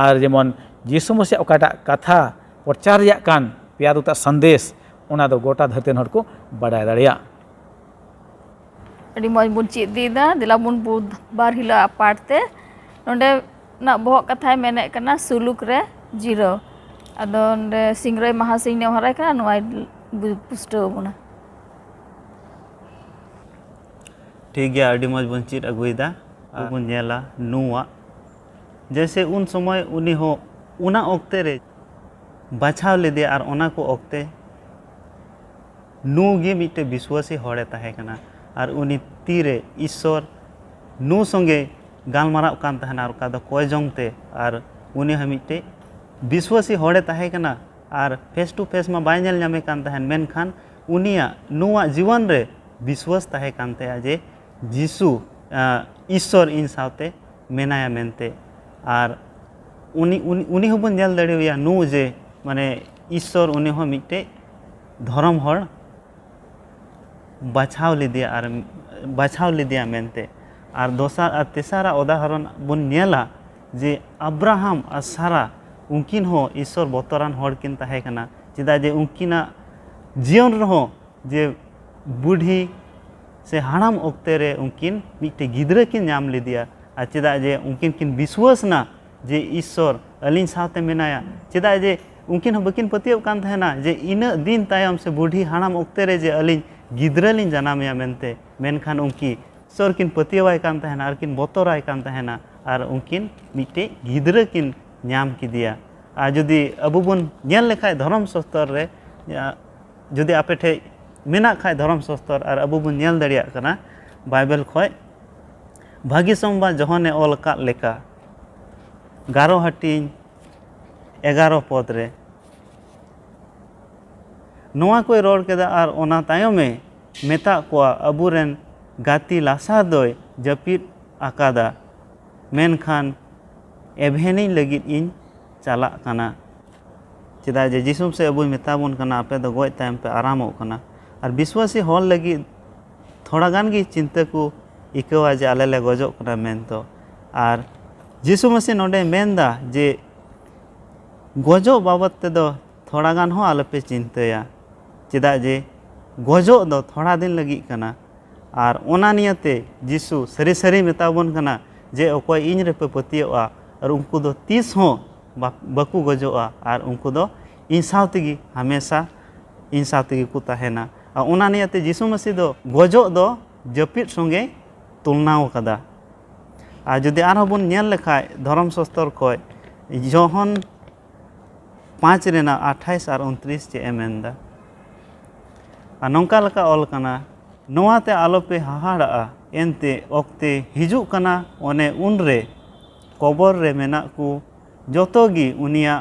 आर जेमन जिसु मसीह ओकाटा कथा प्रचार रिया कान पेया दुता संदेश ओना दो गोटा धरती हर को बाडाय दाड़िया अड़ी मज बुन चीद दीदा दिला बुन बुधबार हिला पाठते नोंडे ना बहुत कथा मेने कना सुलुक रे जीरो अदो नोंडे सिंगरय महासिंह ने हराय कना नोआ पुष्टो बुना ठीक गया अड़ी मज बन चीद अगुइदा बन नेला नुआ जैसे उन समय उनी हो उना ओक्ते रे बाछाव लेदे और ओना को ओक्ते नु गे मिटे विश्वासी हड़े ताहे कना और उनी तीरे ईश्वर नु संगे गालमाराव कान तहना और का कोय जंगते और उनी हमिटे विश्वासी हड़े ताहे कना और फेस टू फेस में बाय नेल नामे कान तहन मेनखान उनिया नुआ जीवन रे विश्वास ताहे कानते जे जिसु ईश्वर इन साथे मेनाया मेनते और उनी होबन नेल दाड़ेया नु जे माने ईश्वर उनी हो मिटे धर्म हर बाछाव लिदिया मेनते और दोसार और तेसारा उदाहरण बन नेला जे अब्राहम और सारा उनकिन हो ईश्वर बतरान हर किन ताहे कना चेदा जे उनकिना जीवन रहो जे बुढ़ी से हाड़ाम ओक्ते रे उनकिन मिटे गिद्रा किन नाम लिदिया और चेदा जे उनकिन किन विश्वास ना जे ईश्वर अलिन साथे मेनाया चेदा जे उनकिन हो बकिन पतियव कान तहना जे इना दिन तायम से बुढ़ी हाड़ाम ओक्ते रे जे अलिन गिद्रा लिन जनामया मेनते मेनखान उनकी ईश्वर किन पतियवाय कान तहना और किन बतराय कान तहना और उनकिन मिटे गिद्रा किन नाम किदिया आ जुदी अबु बन नेल लेखाय धर्म शास्त्र रे जुदी आपे ठे मेना खाय धर्म शास्त्र और अबु बन नेल दाड़िया कना बाइबल खय भागी सोमवार जहने ऑल का लेका 11 हटिंग 11 पद रे नोआ कोई रोड केदा और ओना तायमे मेता को अबुरेन गाती लासा दोय जपित आकादा मेनखान एभेनी लगित इन चला कना चेदा जे जिसुम से अबु मेताबन कना आपे दो गय तायम पे आरामो कना और विश्वासी हॉल लगी थोड़ा गान की चिंता को इकवा जे आले ले गजो कना मेन तो और जिसु मसीह नोडे मेनदा जे गजो बाबत ते दो थोड़ा गान हो आलोपे चिंताया चेदा जे गजो दो थोड़ा दिन लगी कना और ओना नियते जीसु सरी सरी मेताबन कना जे अकोय इन रे पे पतियोआ और उनको दो 30 हो बाकू गजोआ और उनको दो इन सावतेगी हमेशा इन सावतेगी को तहेना और ओना नियते जीसु मसीह दो गजो दो जपित संगे तुलनाव कदा और जुदी आरो बन नेल लेखाय धर्म शास्त्र खय जोहन 5 रेना 28 और 29 चे एमेंदा और नौका लका ऑल कना नोआते आलोपे हाहाड़ा एनते ओक्ते हिजुक कना ओने उनरे कबर रे मेना को जोतोगी उनिया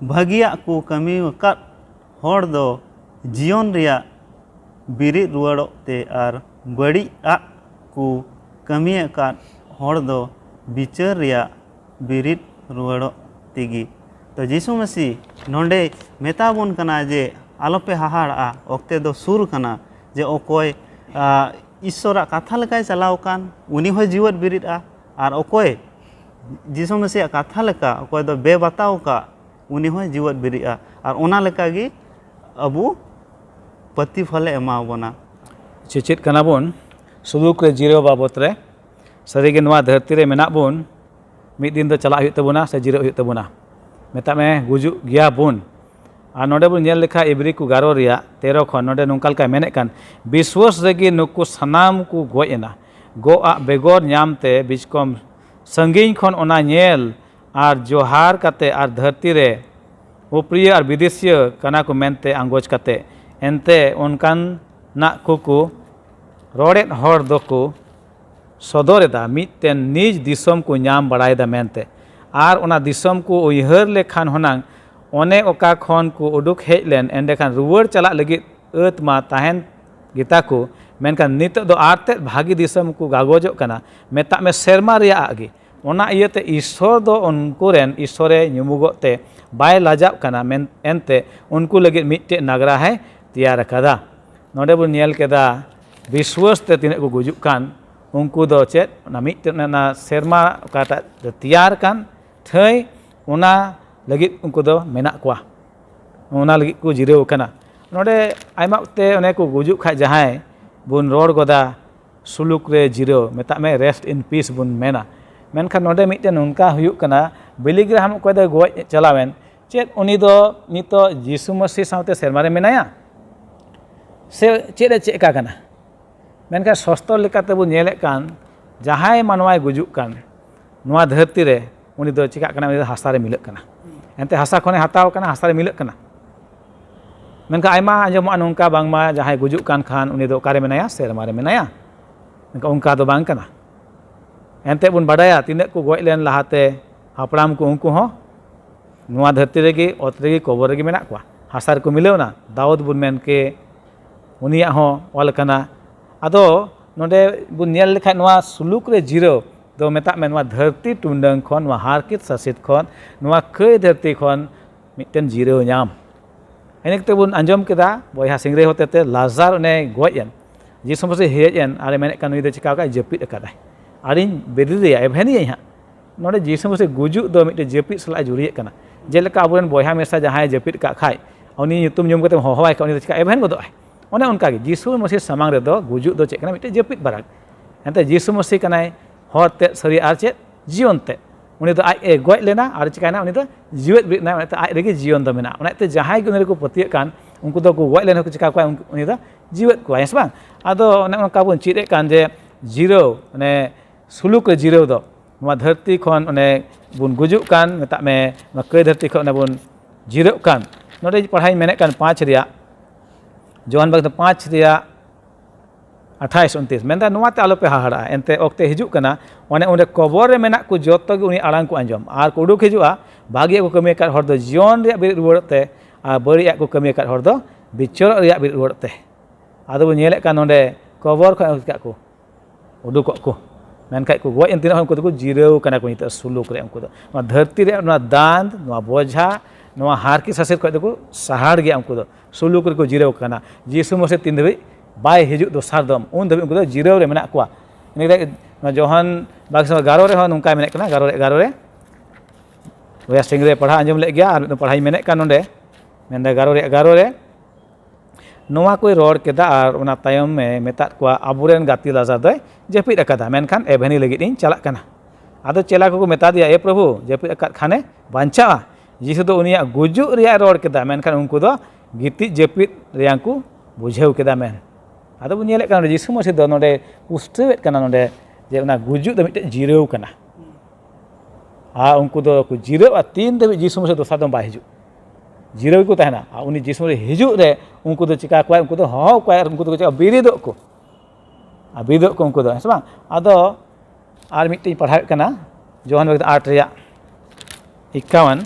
भागिया को कमी कट होड़ दो जीवन रिया बिरिद रुवाड़ोते और बड़ी आ को कमी कट होड़ दो बिचार रिया बिरिद रुवाड़ोतेगी तो जीसु मसीह नोंडे मेताबोन कना जे आलोपे हाहाड़ा ओक्ते दो सुर कना जे ओकोय ईश्वर कथा लेकाय चलाव कान उनी हो जीवत बिरिद और ओकोय जीसु मसीह कथा लेका ओकोय दो बेबाताव का उनी हो जीवत बिरिद और ओना लेका गी अबू प्रतिफल एमावना चेचेद कना बोन सुलूक रे जिरो बाबत रे सरीगे नवा धरती रे मेना बोन मिद दिन दो चला हुई तबुना से जिरो हुई तबुना मेता में गुजु गया बोन और नोडे बन नेल लेखा इब्री को 11 रिया 13 खन नोडे नोंकाल का मेने कान विश्वास रेगे नुकु सनाम को गोयना गो आ बेगोर न्यामते बिचकम संगीन खन ओना नेल और जोहार काते और धरती रे उपरिय और विदेशीय कना को मेनते आंगोज काते एनते उनकान ना कुकु रोडेट हर दोको सदरेदा मिटन निज दिसम को नाम बड़ायदा मेनते और ओना दिसम को उयहर लेखान होनांग ओने ओका खन को उडुक हेजलेन एंडेखान रुवर चला लगी अत मा ताहेन गीता को मेनखान नित दो आरते भागी दिसम को गागोजो कना मेता में सेरमा रिया आगे ओना इयते ईश्वर दो उनको रेन ईश्वरे ᱧᱩᱢᱩᱜᱚᱛᱮ बाय लाजाब कना मेन एनते उनको लगे मिट्टे नगरा है तैयार कदा नोडे बन नेल केदा विश्वास ते तिने को गुजुक कान उनको दो चेत ना मिट्टे ना सेरमा काटा तैयार कान थई ओना लगी उनको दो मेना कोआ ओना लगी को जिरेव कना नोडे आयमा ते ओने को गुजुक खा जहाय बुन रोड गोदा सुलुक रे जिरो मेता में रेस्ट इन पीस बुन मेना मेनखान नोडे मिट्टेन उनका हुयुक कना बिलिग्राम को दो गोय चलावेन चेत उनी दो नितो जीसु मसीह सावते सेरमा रे मेनाया से चेत चेका कना मेनखान सस्तर लेकाते बुन नेले कान जहाय मानवाय गुजुक कान नोआ धरती रे उनी दो चिका कना उनी दो हासा रे मिलक कना एनते हासा खने हताव कना हासा रे मिलक कना मेनखान आयमा आंजमोआ नोंका बांगमा जहाय गुजुक कान खान उनी दो कारे मेनाया सेरमा रे मेनाया मेनखान उनका दो बांग कना एनते बुन बाडाया तिने को गोय लेन लहाते हापड़ाम को उनको हो नुआ धरती रेगे ओत रेगे कबर रेगे मेना को हासार को मिलेवना दाऊद बुन मेन के उनिया हो ऑल कना आदो नोडे बुन नेल लेखा नुआ सुलुक रे जिरो दो मेता में नुआ धरती टुंडंग खन नुआ हारकित ससित खन नुआ कई धरती खन मिटन जिरो नाम एनेकते बुन अंजम केदा बयहा सिंगरे होतेते लाजार ने गोयन जी समसे हेजन आरे मेने कान उइदे चिका का जपित अकादा आरिन बेरिया एभेनी हा नोडे जीसु मसीह गुजुक दो मिटे जपित सला जुरिए कना जेलेका आबोरेन बयहा मेसा जहाय जपित का खाय उनी युतुम जुम कते होहवाय का उनी चिका एभेन गदो ओने उनका गे जीसु मसीह समांग रे दो गुजुक दो चे कना मिटे जपित बाराग एंते जीसु मसीह कनाय होते सरी आर चे जीवन ते उनी दो आय ए गोय लेना आर चिकाना उनी दो जीवित बिना उनी आय रेगे जीवन दो मेना उनाते जहाय को उनी को पतिय कान उनको दो को गोय लेना को चिका को उनी दो जीवित को आयस बांग आदो उनी उनका बन चिरे कान जे जीरो ने सुलुक जिरो दो नुआ धरती खन उन्हें बुन गुजुक कान मेता में कई धरती खन बुन जिरो कान नोडे पढ़ाई मेने कान 5 रिया जोहान बाग 5 रिया 28 29 मेनदा नुआ ते आलो पे हाहाड़ा एनते ओक्ते हिजुक कना ओने उन्हें कबर रे मेना को जोतो गे उनी आड़ांग को अंजम आर को उडुक हिजुआ भागी को कमी कर हर दो जीवन रे बिर रुवड़ते आ बड़ी को कमी कर हर दो बिचर रे बिर रुवड़ते आदो नेले कान नोडे कबर ख को उडुक को मेनखाय को गोय एंतिना उनको को जिरेव कना को नित सुलुक रे उनको दो धरती रे ना दांत ना बोझा ना हार की ससेत को को सहाड़ गया उनको दो सुलुक रे को जिरेव कना जीसु मसीह तीन धबी बाय हिजुक दो सारदम उन धबी उनको दो जिरेव रे मेना को इने जोहान बाग 11 रे हो नुका मेने कना 11 रे ᱵᱚᱭᱟ ᱥᱴᱨᱤᱝ ᱨᱮ ᱯᱟᱲᱦᱟᱣ ᱟᱸᱡᱚᱢ ᱞᱮᱫ ᱜᱮᱭᱟ ᱟᱨ ᱢᱤᱫᱴᱟᱝ ᱯᱟᱲᱦᱟᱣ ᱤᱧ ᱢᱮᱱᱮᱫ ᱠᱟᱱ ᱱᱚᱰᱮ ᱢᱮᱱᱫᱟ 11 ᱨᱮ ᱱᱚᱣᱟ ᱠᱚᱭ ᱨᱚᱲ ᱠᱮᱫᱟ ᱟर ᱚᱱᱟ ᱛᱟᱭᱚᱢ ᱢᱮᱛᱟᱫ ᱠᱚᱣᱟ ᱟᱵᱚᱨᱮᱱ ᱜᱟᱛᱮ ᱞᱟᱡᱟ ᱫᱚᱭ ᱡᱟᱹᱯᱤᱫ ᱟᱠᱟᱫᱟ ᱢᱮᱱᱠᱷᱟन ᱮᱵᱷᱮᱱᱤ ᱞᱟᱹᱜᱤᱫ ᱤᱧ ᱪᱟᱞᱟᱜ ᱠᱟᱱᱟ ᱟᱫᱚ ᱪᱮᱞᱟ ᱠᱚᱠᱚ ᱢᱮᱛᱟ ᱫᱮᱭᱟ ᱮ ᱯᱨᱚᱵᱷᱩ ᱡᱟᱹᱯᱤᱫ ᱟᱠᱟᱫ ᱠᱷᱟᱱᱮ ᱵᱟᱧᱪᱟᱜᱼᱟ ᱡᱤᱥᱩ ᱫᱚ ᱩᱱᱤᱭᱟᱜ ᱜᱩᱡᱩᱜ ᱨᱮᱭᱟᱜ ᱨᱚᱲ ᱠᱮᱫᱟ ᱢᱮᱱᱠᱷᱟन ᱩᱱᱠᱩ ᱫᱚ ᱜᱤᱛᱤᱡ ᱡᱟᱹᱯᱤᱫ ᱨᱮᱭᱟᱜ ᱠᱚ ᱵᱩᱡᱷᱟᱹᱣ ᱠᱮᱫᱟ ᱢᱮᱱ ᱟᱫᱚ ᱵᱚᱱ ᱧᱮᱞᱮᱫ ᱠᱟᱱᱟ ᱡᱤᱥᱩ ᱢᱟᱥᱤ ᱫᱚ ᱱᱚᱰᱮ ᱯᱩᱥᱴᱟᱹᱣᱮᱫ ᱠᱟᱱᱟ ᱱᱚᱰᱮ ᱡᱮ ᱚᱱᱟ ᱜᱩᱡᱩᱜ ᱫᱚ ᱢᱤᱫᱴᱮᱱ ᱡᱤᱨᱟᱹᱣ ᱠᱟᱱᱟ ᱟᱨ ᱩᱱᱠᱩ ᱫᱚ ᱠᱚ ᱡᱤᱨᱟᱹᱜᱼᱟ ᱛᱤᱱ ᱫᱷᱟᱹᱵᱤᱡ ᱡᱤᱥᱩ ᱢᱟᱥᱤ ᱫᱚᱥᱟᱨ ᱫᱚ ᱵᱟᱭ ᱦᱤᱡᱩᱜ ᱡᱤᱨᱟᱹᱣ ᱜᱮᱠᱚ ᱛᱟᱦᱮᱱᱟ ᱟᱨ ᱩᱱᱤ ᱡᱤᱥᱩ ᱢᱟᱥᱤ ᱦᱤᱡᱩᱜ ᱨᱮ ᱩᱱᱠᱩ ᱫᱚ ᱪᱤᱠᱟ ᱠᱚᱣᱟ ᱩᱱᱠᱩ ᱫᱚ ᱦᱚᱦᱚ ᱠᱚᱣᱟ ᱟᱨ ᱩᱱᱠᱩ ᱫᱚ ᱪᱤᱠᱟ ᱵᱤᱨᱤᱫᱚᱜ ᱠᱚ ᱟᱨ ᱵᱤᱨᱤᱫᱚᱜ ᱠᱚ ᱩᱱᱠᱩ ᱫᱚ ᱦᱮᱸ ᱥᱮ ᱵᱟᱝ ᱟᱫᱚ ᱟᱨ ᱢᱤᱫᱴᱮᱱ ᱯᱟᱲᱦᱟᱣᱮᱫ ᱠᱟᱱᱟ ᱡᱳᱦᱟᱱ 8 ᱨᱮᱭᱟᱜ 51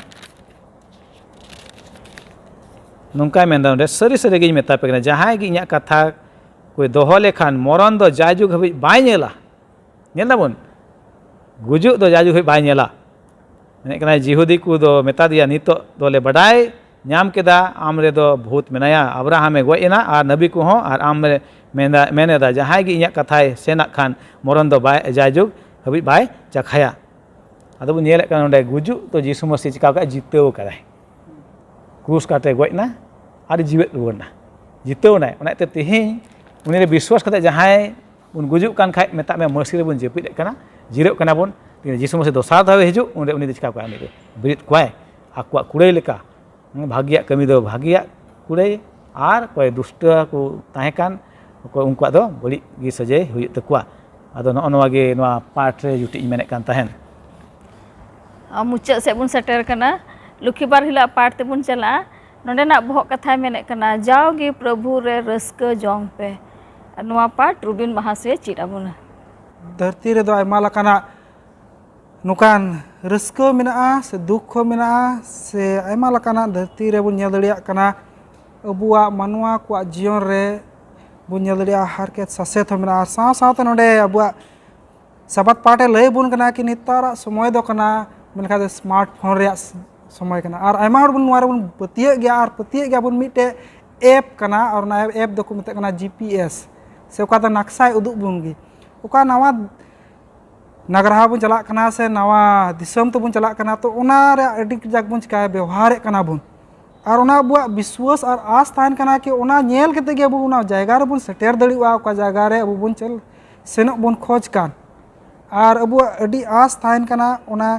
ᱱᱚᱝᱠᱟᱭ ᱢᱮᱱᱫᱟ ᱱᱚᱰᱮ ᱥᱟᱹᱨᱤ ᱥᱟᱹᱨᱤᱜᱤᱧ ᱢᱮᱛᱟ ᱯᱮ ᱠᱟᱱᱟ ᱡᱟᱦᱟᱸᱭ ᱜᱮ ᱤᱧᱟᱹᱜ ᱠᱟᱛᱷᱟ ᱠᱚ ᱫᱚᱦᱚ ᱞᱮᱠᱷᱟᱱ ᱢᱚᱨᱚᱱ ᱫᱚ ᱡᱟᱭᱡᱩᱜᱽ ᱦᱟᱹᱵᱤᱡ ᱵᱟᱭ ᱧᱮᱞᱟ ᱧᱮᱞ ᱫᱟᱵᱚᱱ ᱜᱩᱡᱩᱜ ᱫᱚ ᱡᱟᱭᱡᱩᱜᱽ ᱦᱟᱹᱵᱤᱡ ᱵᱟᱭ ᱧᱮᱞᱟ ᱢᱮᱱᱮᱫ ᱠᱟᱱᱟᱭ ᱡᱤᱦᱩᱫᱤ ᱠᱚ ᱫᱚ ᱢᱮᱛᱟ ᱫᱮᱭᱟ ᱱᱤᱛᱚᱜ ᱫᱚᱞᱮ ᱵᱟᱰᱟᱭ ᱧᱟᱢ ᱠᱮᱫᱟ ᱟᱢ ᱨᱮᱫᱚ ᱵᱷᱩᱛ ᱢᱮᱱᱟᱭᱟ ᱟᱵᱨᱟᱦᱟᱢᱮ ᱜᱚᱡ ᱮᱱᱟ ᱟᱨ ᱱᱟᱵᱤ ᱠᱚᱦᱚᱸ ᱟᱨ ᱟᱢ ᱢᱮᱱᱮᱫᱟ ᱡᱟᱦᱟᱸᱭ ᱜᱮ ᱤᱧᱟᱹᱜ ᱠᱟᱛᱷᱟᱭ ᱥᱮᱱᱟᱜ ᱠᱷᱟᱱ ᱢᱚᱨᱚᱱ ᱫᱚ ᱡᱟᱭᱡᱩᱜᱽ ᱦᱟᱹᱵᱤᱡ ᱵᱟᱭ ᱪᱟᱠᱷᱟᱭᱟ ᱟᱫᱚ ᱵᱚᱱ ᱧᱮᱞᱮᱫ ᱠᱟᱱᱟ ᱱᱚᱰᱮ ᱜᱩᱡᱩᱜ ᱛᱚ ᱡᱤᱥᱩ ᱢᱟᱥᱤ ᱪᱤᱠᱟ ᱠᱟᱜ ᱡᱤᱛᱟᱹᱣ ᱠᱟᱫᱟᱭ ᱠᱨᱩᱥ ᱠᱟᱛᱮ ᱜᱚᱡ ᱮᱱᱟ ᱟᱨ ᱡᱤᱣᱮᱫ ᱨᱩᱣᱟᱹᱲ ᱮᱱᱟ ᱡᱤᱛᱟᱹᱣ ᱮᱱᱟᱭ ᱚᱱᱟᱛᱮ ᱛᱮᱦᱮᱧ ᱩᱱᱤᱨᱮ ᱵᱤᱥᱣᱟᱥ ᱠᱟᱛᱮ ᱡᱟᱦᱟᱸᱭ ᱵᱚᱱ ᱜᱩᱡᱩᱜ ᱠᱟᱱ ᱠᱷᱟᱡ ᱢᱮᱛᱟᱜ ᱢᱮ ᱢᱟᱹᱥᱤ ᱨᱮᱵᱚᱱ ᱡᱟᱹᱯᱤᱫᱮᱫ ᱠᱟᱱᱟ ᱡᱤᱨᱟᱹᱜ ᱠᱟᱱᱟ ᱵᱚᱱ ᱡᱤᱥᱩ ᱢᱟᱥᱤ ᱫᱚᱥᱟᱨ ᱫᱷᱟᱣᱮ ᱦᱤᱡᱩᱜ ᱚᱸᱰᱮ ᱩᱱᱤ ᱫᱚ ᱪᱤᱠᱟ ᱠᱚᱣᱟᱭ ᱩᱱᱤ ᱫᱚ ᱵᱤᱨᱤᱫ ᱠᱚᱣᱟᱭ ᱟᱠᱚᱣᱟᱜ ᱠᱩᱲᱟᱹᱭ ᱞᱮᱠᱟ ᱵᱷᱟᱜᱤᱭᱟᱜ ᱠᱟᱹᱢᱤ ᱫᱚ ᱵᱷᱟᱜᱤᱭᱟᱜ ᱠᱩᱲᱟᱹᱭ ᱟᱨ ᱚᱠᱚᱭ ᱫᱩᱥᱴᱚ ᱠᱚ ᱛᱟᱦᱮᱸ ᱠᱟᱱ ᱚᱠᱚᱭ ᱩᱱᱠᱩᱣᱟᱜ ᱫᱚ ᱵᱟᱹᱲᱤᱡ ᱜᱮ ᱥᱟᱡᱟᱹᱭ ᱦᱩᱭᱩᱜ ᱛᱟᱠᱚᱣᱟ ᱟᱫᱚ ᱱᱚᱜᱼᱚ ᱱᱚᱣᱟ ᱜᱮ ᱱᱚᱣᱟ ᱯᱟᱴ ᱨᱮ ᱡᱩᱴᱤᱡ ᱤᱧ ᱢᱮᱱᱮᱫ ᱠᱟᱱ ᱛᱟᱦᱮᱱ मुचाद से बन सेटर कना लुखीबार हिला पाठ ते बन चला नोडेना बहक कथा मेने कना जाओगे प्रभु रे रस्क जोंग पे नवा पाठ रुबिन महाशय चिरा बुना धरती रे दो आयमा लकाना नुकान रस्क मेनाआ से दुख मेनाआ से आयमा लकाना धरती रे बुन नेल दड़िया कना अबुआ मानवा को जीवन रे बुन नेल दड़िया हारकेत ससेत मेनाआ साव सावते नोडे अबुआ सबात पाटे लय बुन कना कि नितारा समय दो कना मेनखा स्मार्टफोन रे समय कना और आयमा हर बुन नोआ रे बुन पतिये गया और पतिये गया बुन मिटे एप कना और ना एप दो को मेते कना जीपीएस से ओका दा नक्साय उदुग बुन गी ओका नवा नगरहा बुन चला कना से नवा दिसम तो बुन चला कना तो ओना रे अडी जाक बुन चिका व्यवहार कना बुन और ओना अबुआ विश्वास और आस तान कना कि ओना नेल केते गे अबु ओना जायगा रे बुन सेटर दड़िवा ओका जायगा रे अबु बुन चल सेनक बुन खोज कान और अबुआ अडी आस तान कना ओना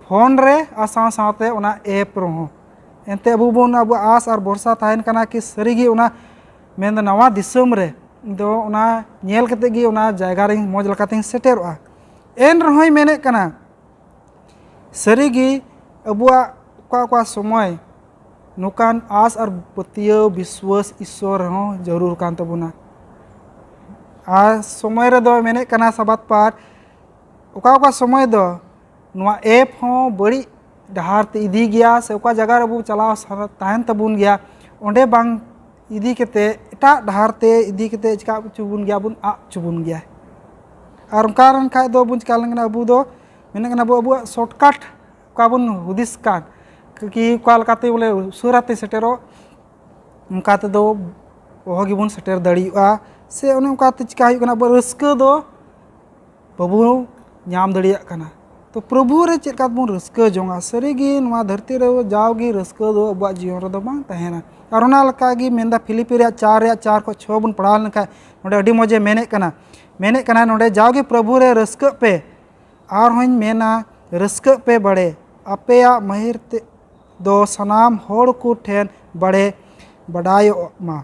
फोन रे आसाव सावते ओना एप रहो एनते अबु बुन अबु आस और भरोसा तान कना कि सरीगी ओना मेन नवा दिसम रे दो ओना नेल केते गे ओना जायगा रे मौज लकाते सेटेरवा एन रहोय मेने कना सरीगी अबुआ का समय नुकान आस और पतियो विश्वास ईश्वर हो जरूर कान तबुना आ समय रे दो मेने कना सबात पार ओका समय दो नवा एप हो बड़ी डहार ते इदी गया से ओका जगह रे अबु चलाव ताहन तबुन गया ओंडे बांग इदी केते एटा डहार ते इदी केते चिका चुबुन गया बुन आ चुबुन गया और उनका खा दो बुन चिका लंगना अबु दो मेने कना अबु शॉर्टकट का बुन हुदिस कान कि काल काते बोले सुराते सेटेरो उनका ते दो ओहगी बुन सेटर दड़िया से ओने उनका ते चिका हुई कना रस्का दो बाबू नाम दड़िया कना तो प्रभु रे चेका बुन रस्का जोंगा सरीगी नवा धरती रे जाओगी रस्का दो अबुआ जीवन रे दो बांग तहेना और ओना लका गी मेंदा फिलिपि रे 4 को 6 बुन पढ़ाल नका नोडे अडी मजे मेने कना नोडे जाओगे प्रभु रे रस्का पे और होइन मेना रस्का पे बड़े अपेया महिर ते दो सनाम होड़ को ठेन बड़े बड़ायो मा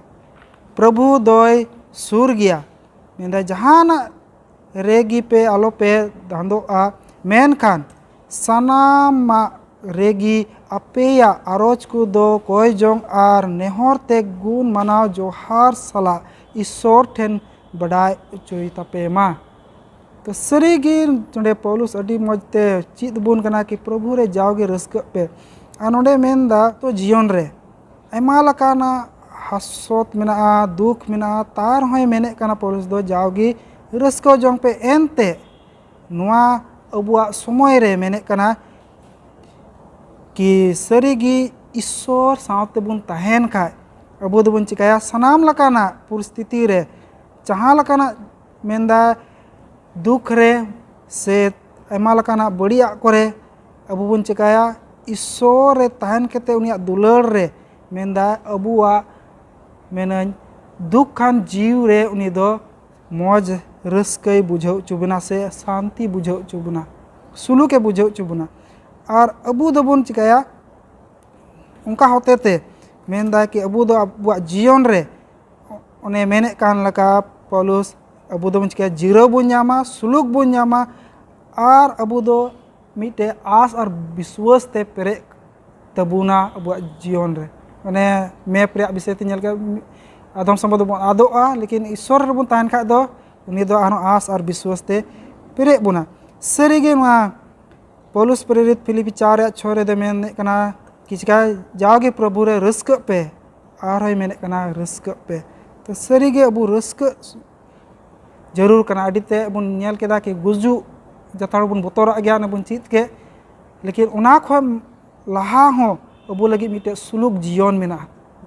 प्रभु दोय सुर गया मेंदा जहाना रेगी पे आलो पे दांदो आ मेन खान सनाम मा रेगी अपेया आरोज को दो कोई जोंग आर नेहर ते गुण मनाव जोहार सला ईश्वर ठेन बड़ाय चोई तपे मा तो सरीगी नोडे पौलुस अडी मजते चित बुन कना कि प्रभु रे जाओगे रस्क पे आ नोडे मेनदा तो जीवन रे आयमा लकाना हसोत मेना दुख मेना तार होय मेने कना पौलुस दो जाओगी रस्क जोंग पे एनते नुआ अबुआ समय रे मेने कना कि सरीगी ईश्वर सावते बुन तहेन खाय अबु दो बुन चिकाया सनाम लकाना परिस्थिति रे जहाँ लकाना मेंदा दुख रे से आयमा लकाना बड़िया करे अबु बुन चिकाया ईश्वर रे तहन केते उनिया दुलार रे मेंदा अबुआ मेनाñ दुख खान जीव रे उनी दो मौज रस्कई बुझाव चुबना से शांति बुझाव चुबना सुलूके बुझाव चुबना और अबू दोबन चिकाया उनका होते थे मेंदा कि अबू दो अबुआ जीवन रे उन्हें मेने कान लका पौलुस अबू दोबन चिकाया जिरो बुन ᱧᱟᱢᱟ सुलूक बुन ᱧᱟᱢᱟ और अबू दो मिटे आस और विश्वास ते पेरे तबुना अबुआ जीवन रे माने मैप रे विषय ते के आदम समय दो आदोआ लेकिन ईश्वर रे बन तहन खा दो उनी दो आनो आस और विश्वास ते पेरे बुना सरीगे मा पौलुस प्रेरित फिलिपी 4:6 रे दे मेने कना कि चिका जागे प्रभु रे रस्क पे और होय मेने कना रस्क पे तो सरीगे अबू रस्क जरूर कना अडिते बन नेल केदा कि गुजु जताड़ बन बतरा गया ने बन चित के लेकिन उना खो लहा हो अबू लगी मिटे सुलूक जीवन मेना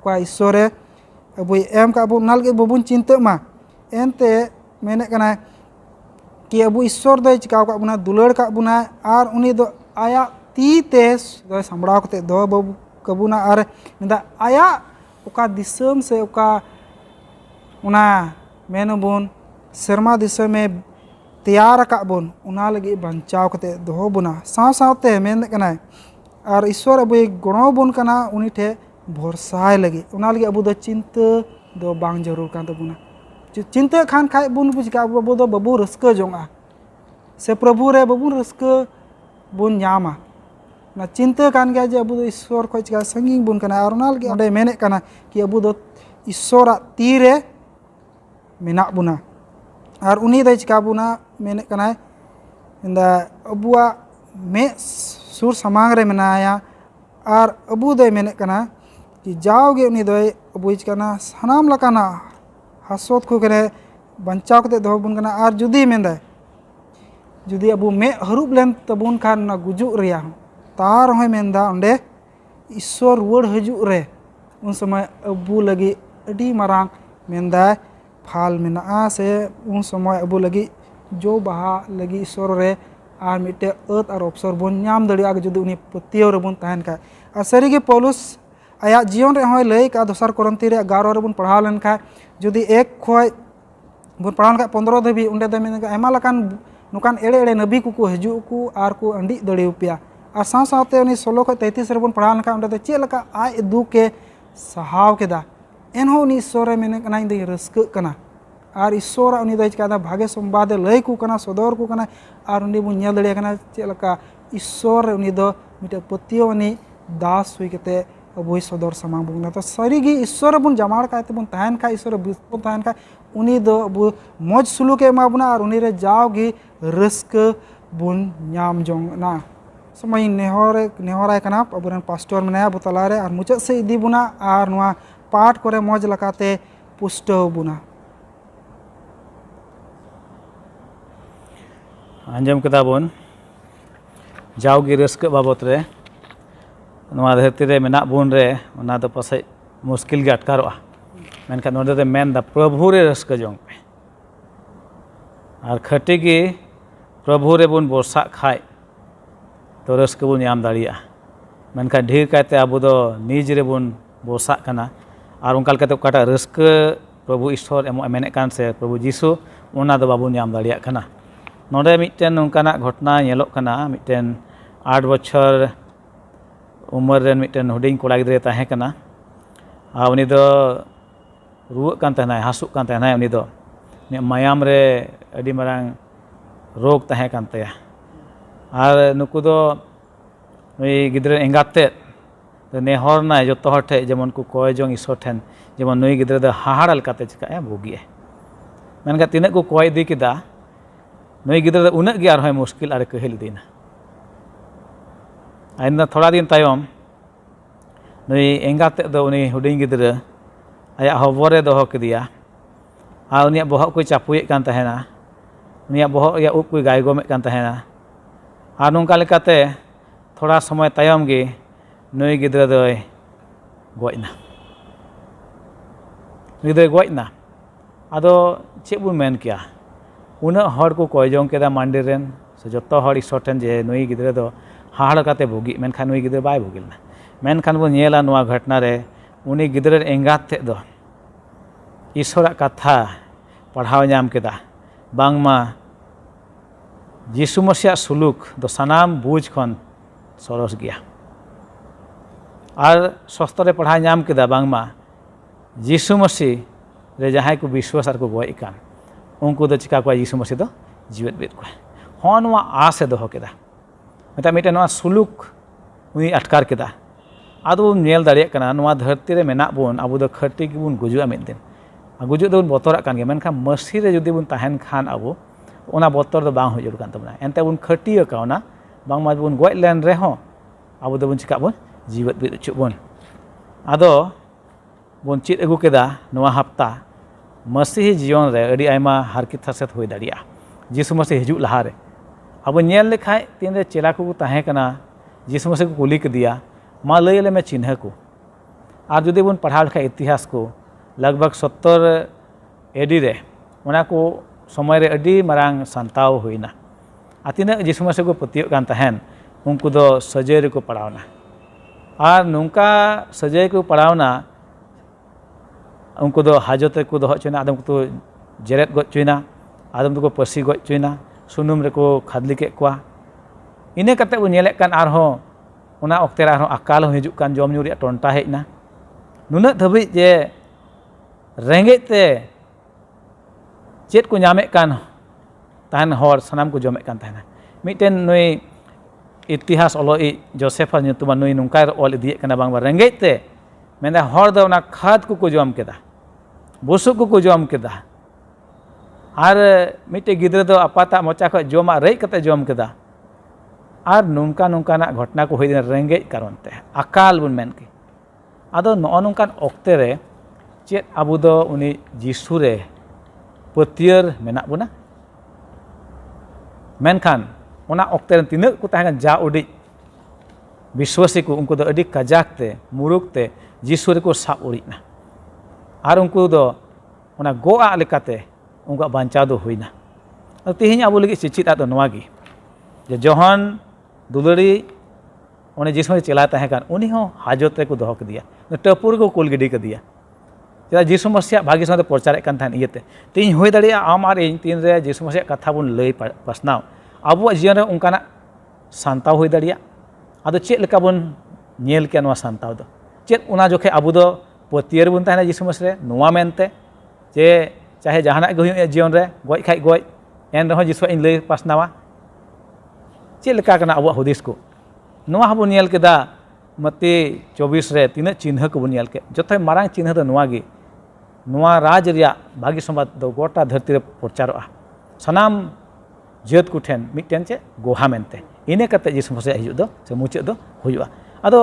का ईश्वर अबू एम का अबू नाल के बबुन चिंता मा एनते मेने कना कि अबू ईश्वर दो चिका का बुना दुलड़ का बुना और उनी दो आया ती ते दो संबड़ाव कते दो बबू कबुना और निदा आया ओका दिसम से ओका उना मेनबुन शर्मा दिसम में तैयार का बन उना लगी बचाव कते दो बुना साव सावते मेन कना और ईश्वर अबू गणो बन कना उनी ठे भरसाय लगी उना लगी अबू दो चिंता दो बांग जरूर कान तबुना चिंता खान खाए बुन बुझका अबू दो बबू रस्क जोंगा से प्रभु रे बबू रस्क बुन ᱧᱟᱢᱟ ना चिंता कान गया जे अबू दो ईश्वर खो चिका संगिंग बुन कना और उना लगी ओंडे मेने कना कि अबू दो ईश्वर ती रे मेना बुना और उनी दो चिका बुना मेने कना इंदा अबुआ मे सुर समांग रे मेनाया और अबू दो मेने कना कि जाओगे उनी दो अबू चिकाना सनाम लकाना हसोत को करे बंचाव कते दो बुन कना और जुदी मेंदा जुदी अबू मे हरूब लेन तबुन खान ना गुजु रिया तार होय मेंदा ओंडे ईश्वर रुवड़ हजु रे उन समय अबू लगी अडी मारांग मेंदा फाल मेना से उन समय अबू लगी जो बहा लगी ईश्वर रे और मिटे अत और अवसर बन नाम दड़िया जुदी उनी पतियो रे बन तहन का और सरीगे पौलुस आया जीवन रे होय लई का दोसर कोरंती रे 11 रे बन पढ़ाव लेन का जुदी एक खोय बन पढ़ाव का 15 धबी उंडे दे मेन का एमा लकान नुकान एड़े एड़े नबी को हजू को और को अंडी दड़ियो पिया और साव सावते उनी 16 खो 33 रे बन पढ़ाव का उंडे चे लका आय दु के सहाव केदा एनहो उनी ईश्वर मेने कना इंदे रस्क कना और ईश्वर उनी दो चिका भागे संवाद लय को कना सदर को कना और उनी बन नेल दड़िया कना चे लका ईश्वर उनी दो मिटे पतियो उनी दास हुई केते अबू सदर समांग बुना तो सरीगी ईश्वर बन जमाड़ का बन तहन का ईश्वर बन तहन का उनी दो अबू मौज सुलूक एमा बुना और उनी रे जाओगी रस्क बुन ᱧᱟᱢ जोंग ना समय नेहराय कना अबुरन पास्टर मेनाया अबू तलारे और मुचाद से इदी बुना और नोआ पाठ करे मौज लकाते पुष्टव बुना आंजम केदा बन जाओगी रस्क बाबत रे नोआ धरती रे मेना बुन रे ओना दो पासे मुश्किल गे अटकारोआ मेनखान नोडे दे मेन दा प्रभु रे रस्क जोंग पे और खटी गी प्रभु रे बुन बरसा खाय तो रस्क बुन ᱧᱟᱢ दाड़िया मेनखान ढेर कायते आबो दो निज रे बुन बरसा कना और उनका लेकाते ओकाटा रस्क प्रभु ईश्वर एमो मेने कान से प्रभु जीसु ओना दो बाबुन ᱧᱟᱢ दाड़िया कना नोडे मिटन नोंकाना घटना नेलोक कना मिटन 8 बछर उमर रेन मिटन हुडिंग कोड़ा गिद्रे ताहे कना आ उनी दो रुवाक कान तहनाय हासुक कान तहनाय उनी दो मायाम रे अडी मारांग रोग ताहे कान तया और नुकु दो नुई गिद्रे एंगाते तो नेहर ना जतो हर ठे जेमन को कय जोंग ईश्वर ठेन जेमन नुई गिद्रे दो हाहाड़ा लकाते चिकाए भोगिए मेनका तिनक को कय इदी किदा नुई गिद्रे दो उनक गे आरहोय मुश्किल आर कहिल दीना आइना थोड़ा दिन तायम नुई एंगाते दो उनी हुडिंग गिद्रे आया हबरे दोहो किदिया आ उनिया बहक को चापुये कान तहेना उनिया बहक या उप को गायगोमे कान तहेना आ नोंका लेकाते थोड़ा समय तायम गे नुई गिद्रे दोय गयना नुई दोय गयना आदो चेक बुन मेन किया उना हर को कय जोंग केदा मांडी रेन से जतो हर ईश्वर ठेन जे नुई गिद्रे दो हाड़ काते भोगी मेनखान नुई गिद्रा बाय भोगी लेना मेनखान बो नेला नोआ घटना रे उनी गिद्रा एंगात ते दो ईश्वरा कथा पढ़ाव नाम केदा बांगमा यीशु मसीह सुलूक दो सनाम बुझ खन सरस गया और सस्तर पढ़ा नाम केदा बांगमा यीशु मसीह रे जहां को विश्वास को गय कान उनको दो चिका को यीशु मसीह दो जीवित बेद को हन वा आस दोहो केदा मता मिटे नवा सुलूक उनी अटकार केदा आदो नेल दाड़े कना नवा धरती रे मेना बोन आबो दो खटी गिबुन गुजुआ मिद दिन गुजु दो बतरा कान गे मेनखा मसीह रे जुदी बुन ताहेन खान आबो ओना बतर दो बांग हुजुर कान तबना एनते बुन खटिया कावना बांग मा बुन गय लेन रे हो आबो दो बुन चिका बोन जीवित बेद चु बोन आदो बुन चित अगु केदा नवा हफ्ता मसीह जीवन रे अडी आयमा हारकित थासेत होय दाड़िया यीशु मसीह हिजु लहा रे अब नेल लेखाय तीन रे चेला को ताहे कना यीशु मसीह को कुली के दिया मा लय ले में चिन्ह को और जुदी बुन पढ़ा लेखा इतिहास को लगभग 70 एडी रे ओना को समय रे अडी मारांग संताव होइना आ तीन यीशु मसीह को पतियो कान ताहेन उनको दो सजय रे को पढ़ावना और नुंका सजय को पढ़ावना उनको दो हाजत रे को दो चुना आदम को तो जेरेत गो चुना आदम तो को पसी गो चुना सुनुम रे को खादली के कोआ इने कते बो नेले कान आरहो ओना ओक्ते रे आरहो अकाल हिजुक कान जम ᱧᱩ रे टोंटा हेजना नुना धबी जे रेंगे ते चेत को नामे कान ताहन हर सनाम को जमे कान ताहना मिटेन नुई इतिहास ओलोई जोसेफा ᱧᱩᱛᱩᱢ नुई नुंका ओल इदिए काना बांग रेंगे ते मेना हर दो ना खाद को जम केदा बुसु को जम केदा और मिटे गिद्रा दो अपाता मोचा को जमा रई कते जम केदा और नुंका नुंकाना घटना को होई रेंगे कारण ते अकाल बुन मेन के आदो नो नुंकान ओक्ते रे चेत आबु दो उनी यीशु रे पतियर मेना बुना मेनखान ओना ओक्ते रे तिनक को ताहेन जा उडी विश्वासी को उनको दो अडी कजाक ते मुरुक ते यीशु रे को साब उड़ीना और उनको दो ओना गोआ लेकाते उनका बांचा दो होइना तेहिं आबो लगी चिचित आदो नवागी जे जोहन दुलड़ी ओने यीशु मसीह चला ताहे कान उनी हो हाजत रे को दोह के दिया टपुर को कुल गिडी के दिया चेदा यीशु मसीह भागी साथे प्रचारे कान थान इयते तेहिं होय दाड़िया आम आर इन तीन रे यीशु मसीह कथा बुन लई पसनाव आबो जीवन रे उनकाना सांताव होय दाड़िया आदो चेत लेका बुन नेल के नवा सांताव दो चेत उना जोखे आबो दो पतियर बुन ताहेना यीशु मसीह रे नवा मेनते जे चाहे जहाना गे हुई जीवन रे गय खाय गय एन रहो यीशु इन लई पासनावा चेत लेका कना आबो हुदिस को नवा हबो नेल केदा मती 24 रे तीन चिन्ह को बन नेल के जथे मारांग चिन्ह दो नवा गे नवा राज रिया भागी संबाद दो गोटा धरती रे प्रचारोआ सनाम जेत को ठेन मिटेन चे गोहा मेनते इने कते यीशु मसीह हिजु दो से मुचे दो हुजुआ आदो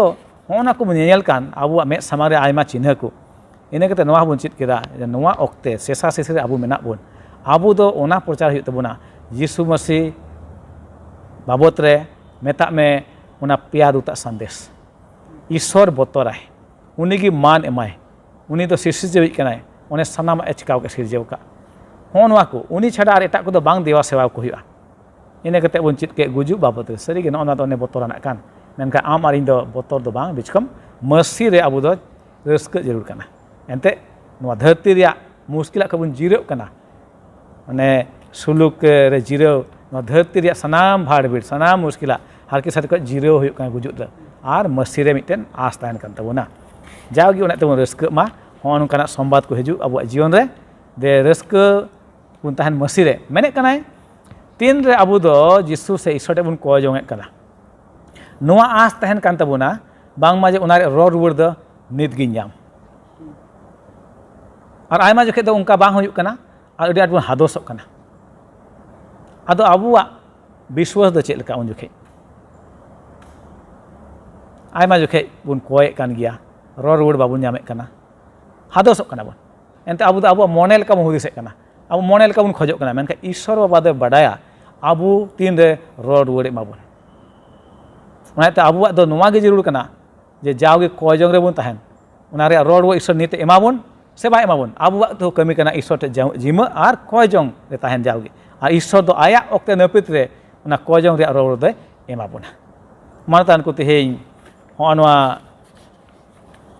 होना को नेल कान आबो मे समाज रे आयमा चिन्ह को इने कते नवा बन चित केदा नवा ओक्ते सेसा सेसरे आबो मेना बोन आबो दो ओना प्रचार हुई तबना यीशु मसीह बाबत रे मेता में ओना पिया दूता संदेश ईश्वर बतराय उनी की मान एमाय उनी तो सिरसिजेवी कनाय ओने सनाम एचकाव के सिरजेव का होनवा को उनी छाड़ा आर एटा को दो बांग देवा सेवा को हुआ इने कते बन चित के गुजु बाबत रे सरी गे नोना तो ने बतराना कान मेनका आम आर इन दो बतर दो बांग बिचकम मसी रे आबो दो रस्क जरूर कना एनते नवा धरती रिया मुश्किला को बन जीरो कना माने सुलुक रे जीरो नवा धरती रिया सनाम भाड़ बिड़ सनाम मुश्किला हर के साथ को जीरो हुई कना गुजुत रे और मसी रे मिटेन आस ताहन कान तबोना जाओगी उना तबन रस्क मा होन कना संवाद को हिजु अब जीवन रे दे रस्क बुन ताहन मसी रे मेने कनाय तीन रे अबु दो यीशु से ईश्वर बुन को जोंगे कना नोआ आस ताहन कान तबोना बांग मा जे उना रे रो रुवर दो नित गिन जाम और आयमा जखे दो उनका बांग हुई कना और अडी आट बुन हादोसक कना आदो अबुआ विश्वास दो चेद लका उन जखे आयमा जखे बुन कोय कान गया रो रुवर बाबुन जामे कना हादोसक कना बन एनते आबु दो आबु मोने लका बन हुदिसे कना आबु मोने लका बन खोजो कना मेनका ईश्वर बाबा दे बडाया आबु तीन रे रो रुवर माबुन ओनाते आबुआ दो नोवा गे जरूर कना जे जाओगे कोयजोंग रे बुन ताहन ओना रे रो रुवर ईश्वर नीते एमाबुन से बाय एमाबुन आबुआ तो कमी कना ईश्वर ते जिमा आर कोयजोंग रे ताहन जाओगे और ईश्वर दो आया ओक्ते नपित रे ओना कोयजोंग रे रो रुवर दे एमाबुना मानतान को तेहें होनवा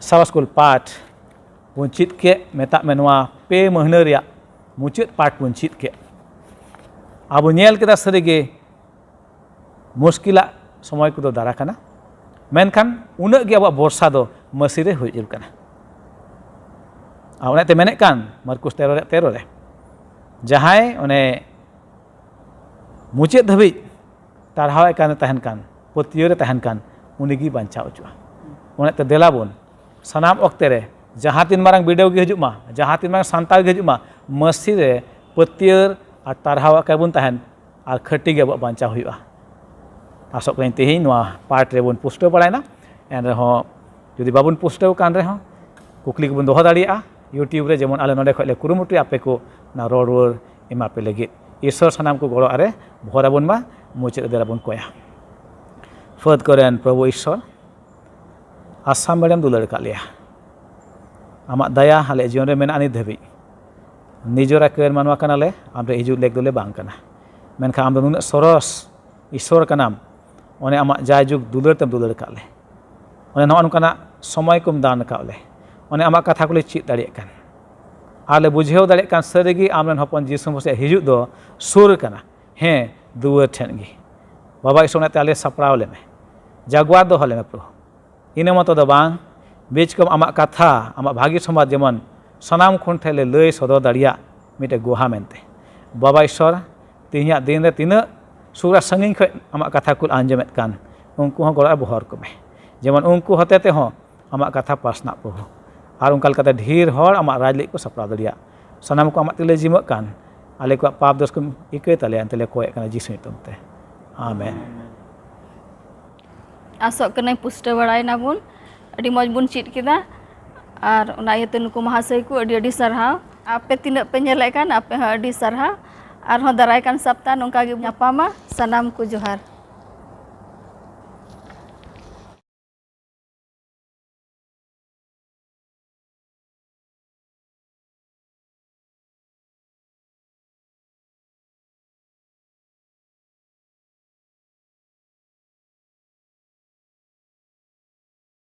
सावा स्कूल पाठ बन चीत के मेता मेनवा पे महीना रिया मुचाद पाठ बन चीत के अब नेल केदा सरीगे मुश्किला समय को दारा कना मेनखान उना गे अब बर्षा दो मसीरे हुई कना आ ते मेने कान मार्कुस 13 रे जहाय ओने मुचाद धाबी तारहाव कान तहन कान पतियो रे तहन कान उनीगी बांचा उचुआ ओने ते देलाबोन सनाम वक्ते रे जहाँ तीन मारंग वीडियो गे हजुमा जहाँ तीन मारंग सांताव गे हजुमा मसीरे पतियर और तारहाव काबुन तहन और खटी गे अब बांचा हुआ आसोक कहीं तेही नवा पार्ट रे बन पुष्टो पड़ायना एन रहो जुदी बाबुन पुष्टो कान रहो कुकली को बन दोह दाड़िया यूट्यूब रे जेमन आले नोडे खले कुरुमुटु आपे को ना रोड एमा पे लगे ईश्वर सानाम को गड़ो आरे भरा बन मा मुचाद देला बन कोया फद करेन प्रभु ईश्वर आसाम मेडम दुलड़ का लिया आमा दया हाले जीवन रे मेना नित धाबी निजोरा केर मानवा कनाले आमरे हिजु लेक दोले बांग कना मेनखा आम नुन सरस ईश्वर कनाम ओने आमा जायजुग दुलड़ तम दुलड़ काले ओने नौ नोकाना समय कुम दान काले ओने आमा कथा कोले चीत दाड़िया कान आले बुझेव दाड़िया कान सरिगी आमरेन हपन जीसु मसीह हिजु दो सुर कना हे दुआर ठेन गी बाबा ईश्वर ते आले सपड़ाव लेमे जागवार दो हले मे प्रभु इने मतो दो बांग बीच कम आमा कथा आमा भागी समाज जेमन सनाम खुन ठेले लय सदर दाड़िया मिटे गुहा मेनते बाबा ईश्वर तिहिया दिन रे तीना सुरा संगिन ख आमा कथा कुल आंजमेत कान उनको हो गड़ा बहर को में जेमन उनको हते ते हो आमा कथा पासना प्रभु और उनका लकाते ढेर हर आमा राजली को सपड़ा दाड़िया सनाम को आमा तिले जिम कान आले को पाप दोष को इके तले अंतले कोय कान जीसु ᱧᱩᱛᱩᱢ ᱛᱮ आमेन आसोक कने पुष्टो बड़ायना बुन अड़ी मज बुन चीट केदा और उना इयते नुकु महाशय को अड़ी अड़ी सरहाव आपे तिना पे नेले कान आपे अड़ी सरहाव और दाराय कान सप्ताह नोंका गे ᱧᱟᱯᱟᱢᱟ सानाम को जोहार।